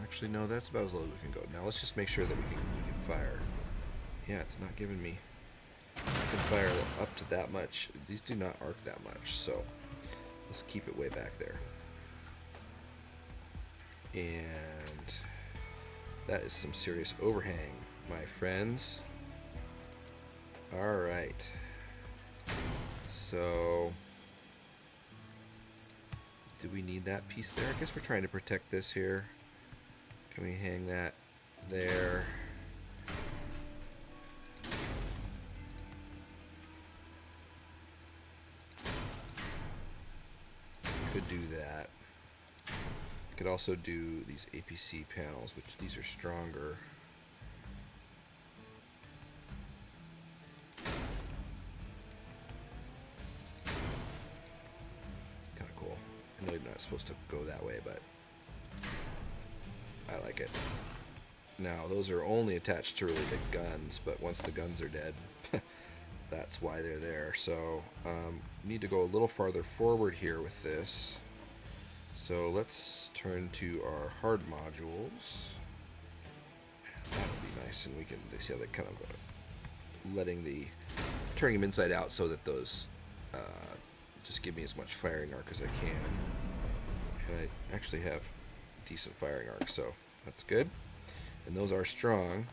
Actually, no, that's about as low as we can go. Now let's just make sure that we can fire. Yeah, it's not giving me. I can fire up to that much. These do not arc that much, so let's keep it way back there. And that is some serious overhang, my friends. All right. So, do we need that piece there? I guess we're trying to protect this here. Can we hang that there? Could do that. Could also do these APC panels, which these are stronger. Kind of cool. I know you're not supposed to go that way, but I like it. Now, those are only attached to really big guns, but once the guns are dead, that's why they're there. So, need to go a little farther forward here with this. So let's turn to our hard modules. That would be nice, and they see how they kind of turning them inside out so that those just give me as much firing arc as I can. And I actually have decent firing arc, so that's good. And those are strong.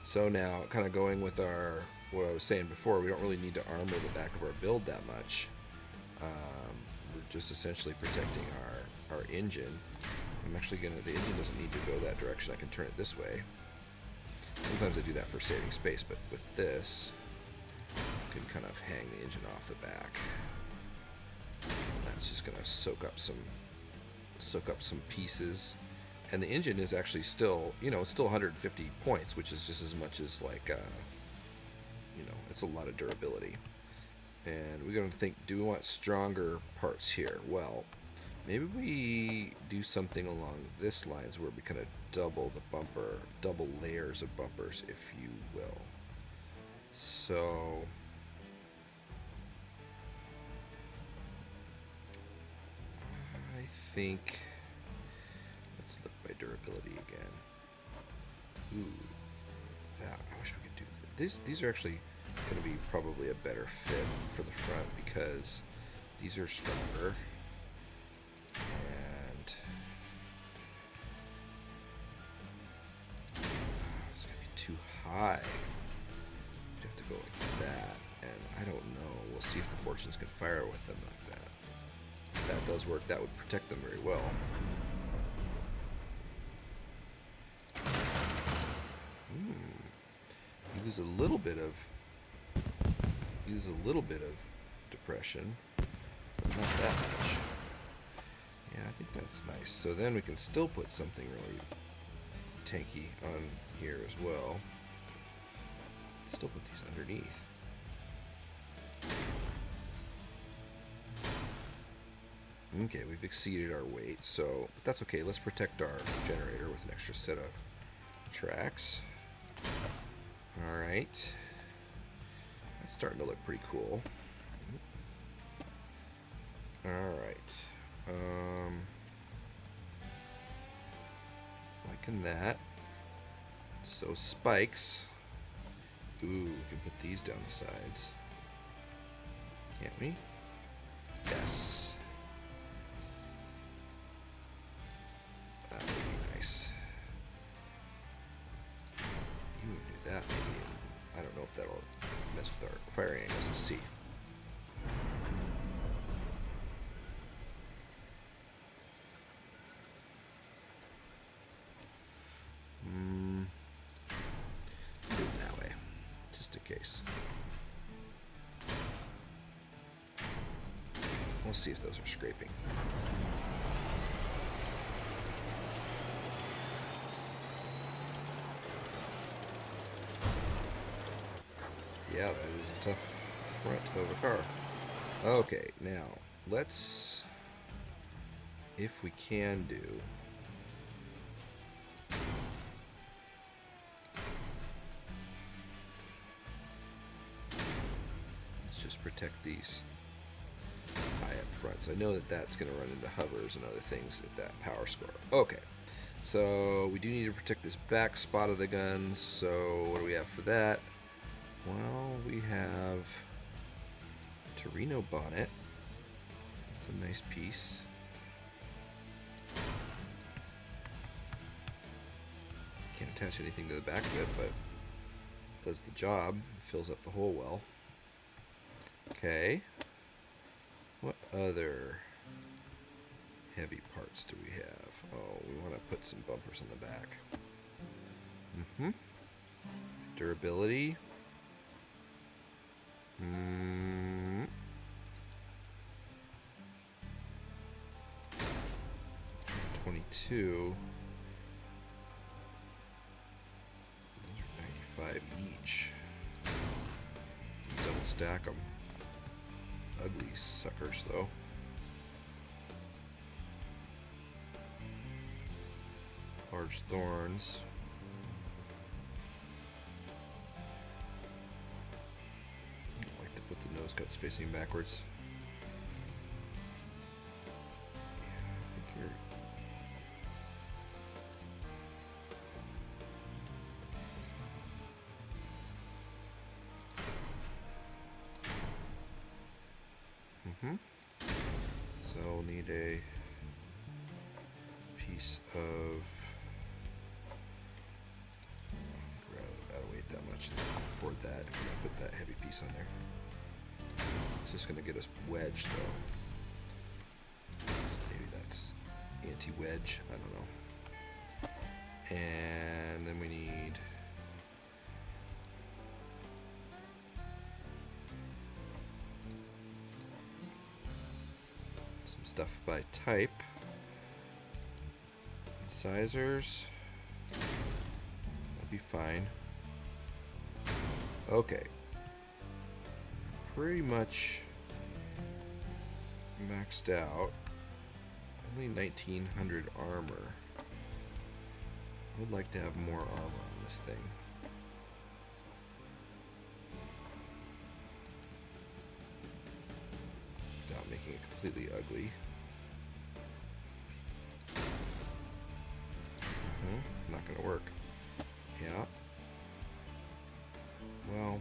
So now, kind of going with what I was saying before, we don't really need to armor the back of our build that much. We're just essentially protecting our engine. The engine doesn't need to go that direction. I can turn it this way. Sometimes I do that for saving space, but with this, I can kind of hang the engine off the back. That's just gonna soak up some pieces. And the engine is actually still, it's still 150 points, which is just as much as like, it's a lot of durability. And we're going to think, do we want stronger parts here? Well, maybe we do something along this lines where we kind of double the bumper, double layers of bumpers, if you will. So I think, let's look by durability again. Ooh, that, I wish we could do this. These are actually going to be probably a better fit for the front because these are stronger. And it's going to be too high. You have to go like that. And I don't know. We'll see if the Fortunes can fire with them like that. If that does work, that would protect them very well. Use a little bit of depression, but not that much. Yeah, I think that's nice. So then we can still put something really tanky on here as well. Still put these underneath. Okay, we've exceeded our weight, but that's okay. Let's protect our generator with an extra set of tracks. Alright. That's starting to look pretty cool. Alright. Liking that. So spikes. Ooh, we can put these down the sides. Can't we? Yes. That would be nice. You would do that maybe. I don't know if that'll mess with our firing angles. Let's see. Do it that way, just in case. We'll see if those are scraping. Yeah, that is a tough front of a car. Okay, now let's, if we can do, let's just protect these high up fronts. I know that that's going to run into hovers and other things at that power score. Okay, so we do need to protect this back spot of the guns. So what do we have for that? Well, we have Torino bonnet. It's a nice piece. Can't attach anything to the back of it, but does the job. Fills up the hole well. Okay. What other heavy parts do we have? Oh, we want to put some bumpers on the back. Durability. 22. Those are 95 each. Double stack them. Ugly suckers, though. Large thorns. I like to put the nose cuts facing backwards. Yeah, I think you're... So we'll need a piece of... I think we're out of weight that much to afford that if we're going to put that heavy piece on there. It's just going to get us wedged though. So maybe that's anti-wedge, I don't know. And then we need... some stuff by type. Incisors. That'd be fine. Okay. pretty much maxed out. Only 1900 armor. I would like to have more armor on this thing. Without making it completely ugly. It's not going to work. Yeah. Well,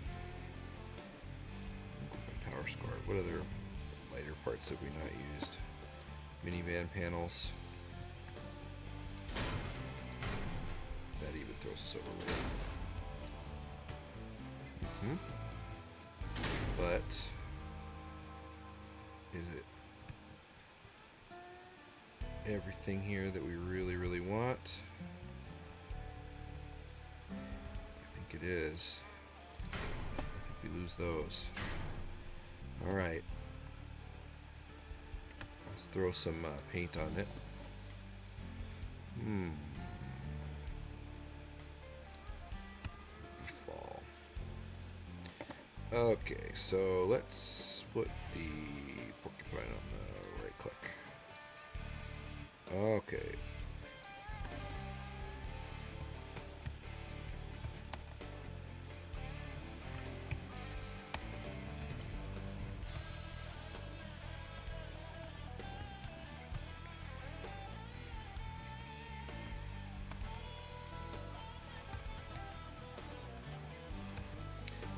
power score. What other lighter parts have we not used? Minivan panels. That even throws us over with. But is it everything here that we really, really want? I think it is. I think we lose those. Alright. Let's throw some paint on it. Fall. Okay, so let's put the porcupine on the right click. Okay.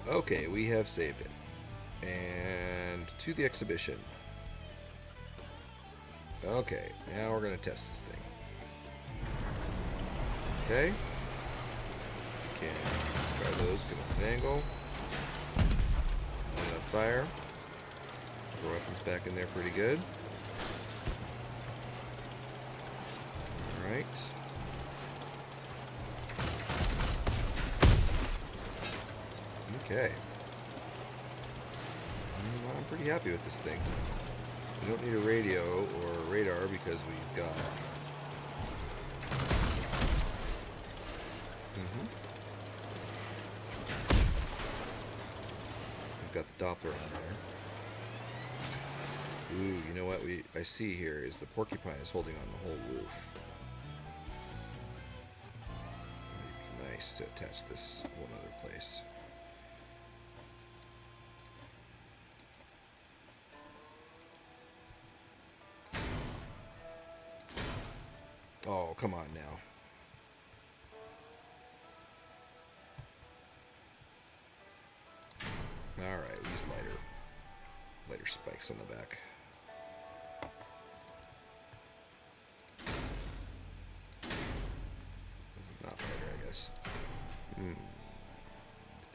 Okay, we have saved it. And to the exhibition. Okay, now we're going to test this thing. Okay. Can try those, get up an angle. Light on fire. Our weapons back in there pretty good. Alright. Okay. I'm pretty happy with this thing. We don't need a radio or a radar because we've got we've got the Doppler on there. Ooh, you know what I see here is the porcupine is holding on the whole roof. It'd be nice to attach this one other place. Oh, come on now. Alright, we use lighter spikes on the back. This is not lighter, I guess.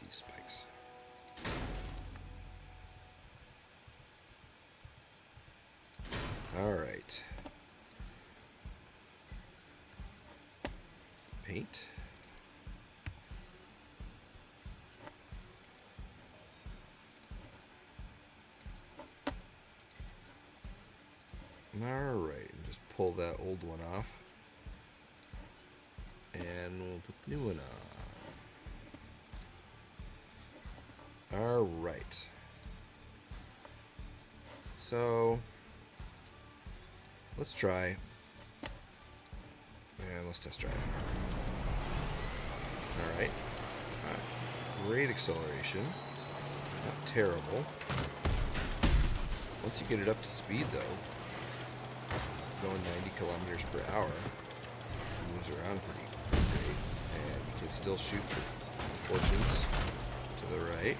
These spikes. Alright. Paint. Alright, and just pull that old one off. And we'll put the new one on. Alright. So, let's try. And let's test drive. Alright. Great acceleration. Not terrible. Once you get it up to speed, though, going 90 kilometers per hour, it moves around pretty great. And you can still shoot the fortunes to the right.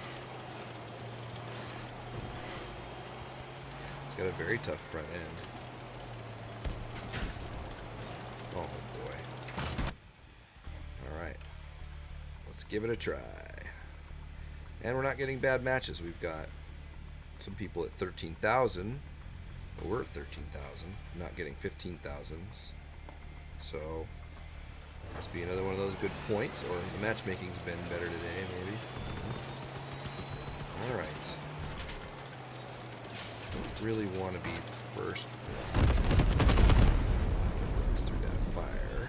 It's got a very tough front end. Oh boy. Alright. Let's give it a try. And we're not getting bad matches. We've got some people at 13,000. But we're at 13,000. Not getting 15,000s. So, must be another one of those good points. Or the matchmaking's been better today, maybe. Alright. Don't really want to be the first one. Through that fire.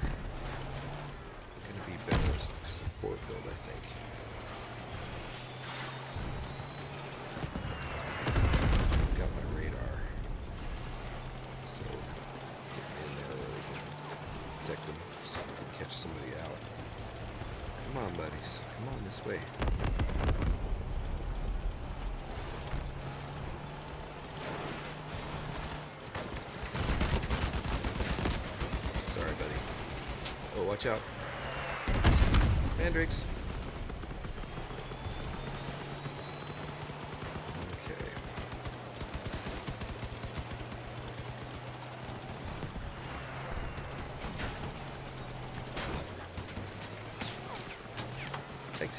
Gonna be better support build, I think. Come on, this way. Sorry, buddy. Oh, watch out. Mandrakes. Okay.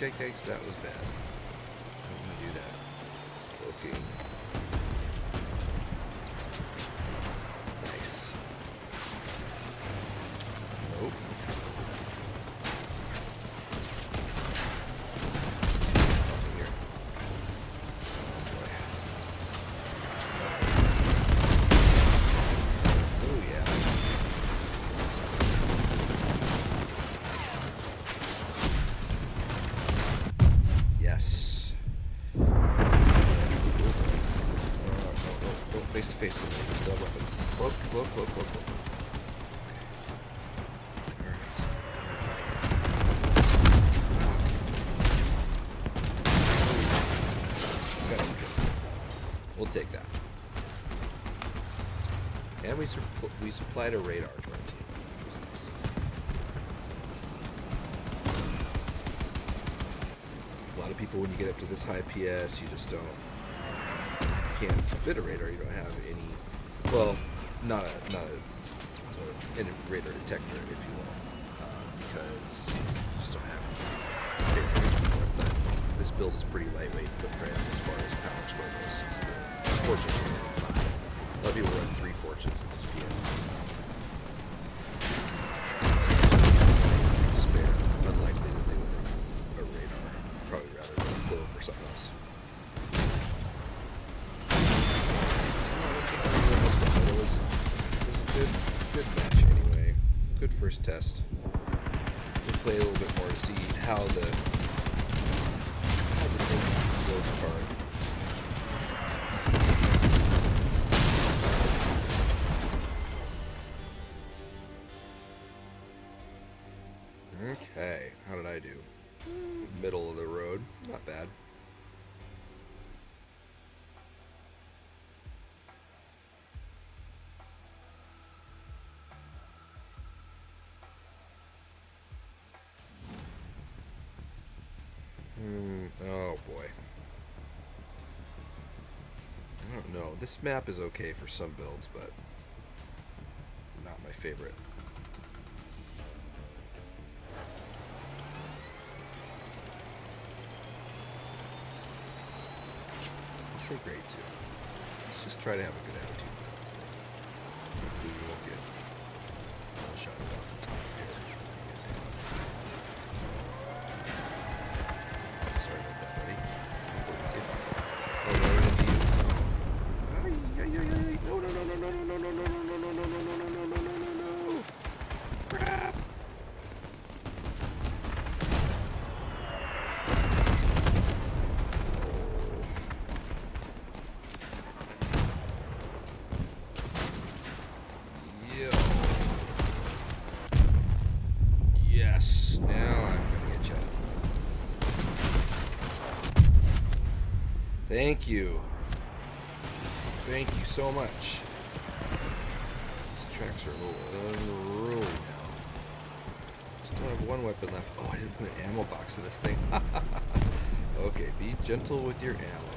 Yikes, that was bad. I'm gonna do that. Okay. Nice. Nope. Here. Oh yeah. Yes. Face to face. We still have weapons. Cloak. We'll take that. And we supplied a radar to our team, which was nice. A lot of people, when you get up to this high PS, you just can't fit a radar. You don't have any. Well, not a radar detector, if you will, because you just don't have it. But this build is pretty lightweight footprint as far as power score goes. It's the Fortune 5. A lot of people run 3 Fortunes in this PS. Spare. Unlikely that they would run a radar. Probably rather than a cloak or something else. It was a good match anyway. Good first test. We'll play a little bit more to see how the thing goes apart. Okay, how did I do? Middle of the road, not bad. Oh boy. I don't know. This map is okay for some builds, but not my favorite. I'll say great too. Let's just try to have a good attitude with this thing. Hopefully we won't get shot off the top here. Sorry about that, buddy. Oh, no, we're gonna be. No. Crap. Yes, now I'm gonna get you. Thank you. Thank you so much. These tracks are a little unruly now. Still have one weapon left. Oh, I didn't put an ammo box in this thing. Okay, be gentle with your ammo.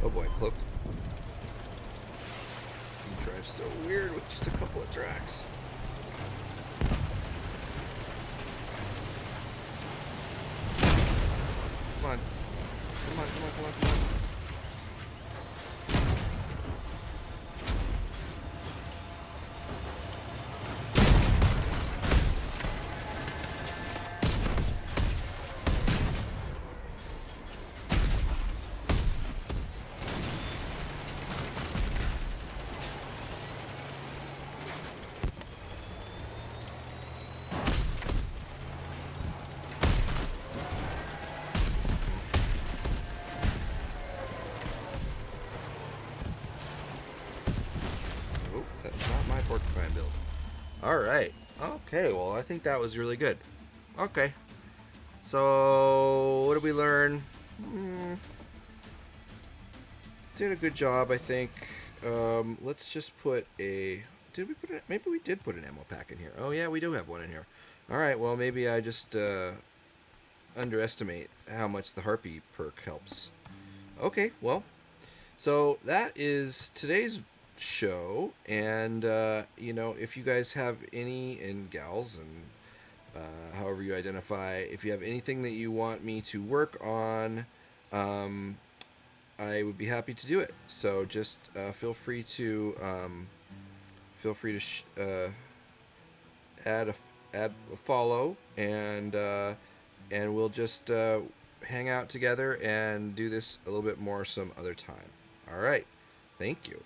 Oh boy, cloak. He drives so weird with just a couple of tracks. Come on. That's not my porcupine build. Alright. Okay, well, I think that was really good. Okay. So, what did we learn? Hmm, did a good job, I think. Let's just put a. Did we put it? Maybe we did put an ammo pack in here. Oh yeah, we do have one in here. All right. Well, maybe I just underestimate how much the harpy perk helps. Okay. Well, so that is today's show, and if you guys have any and gals and however you identify, if you have anything that you want me to work on, um, I would be happy to do it. So just feel free to add a follow, and we'll just hang out together and do this a little bit more some other time. All right, thank you.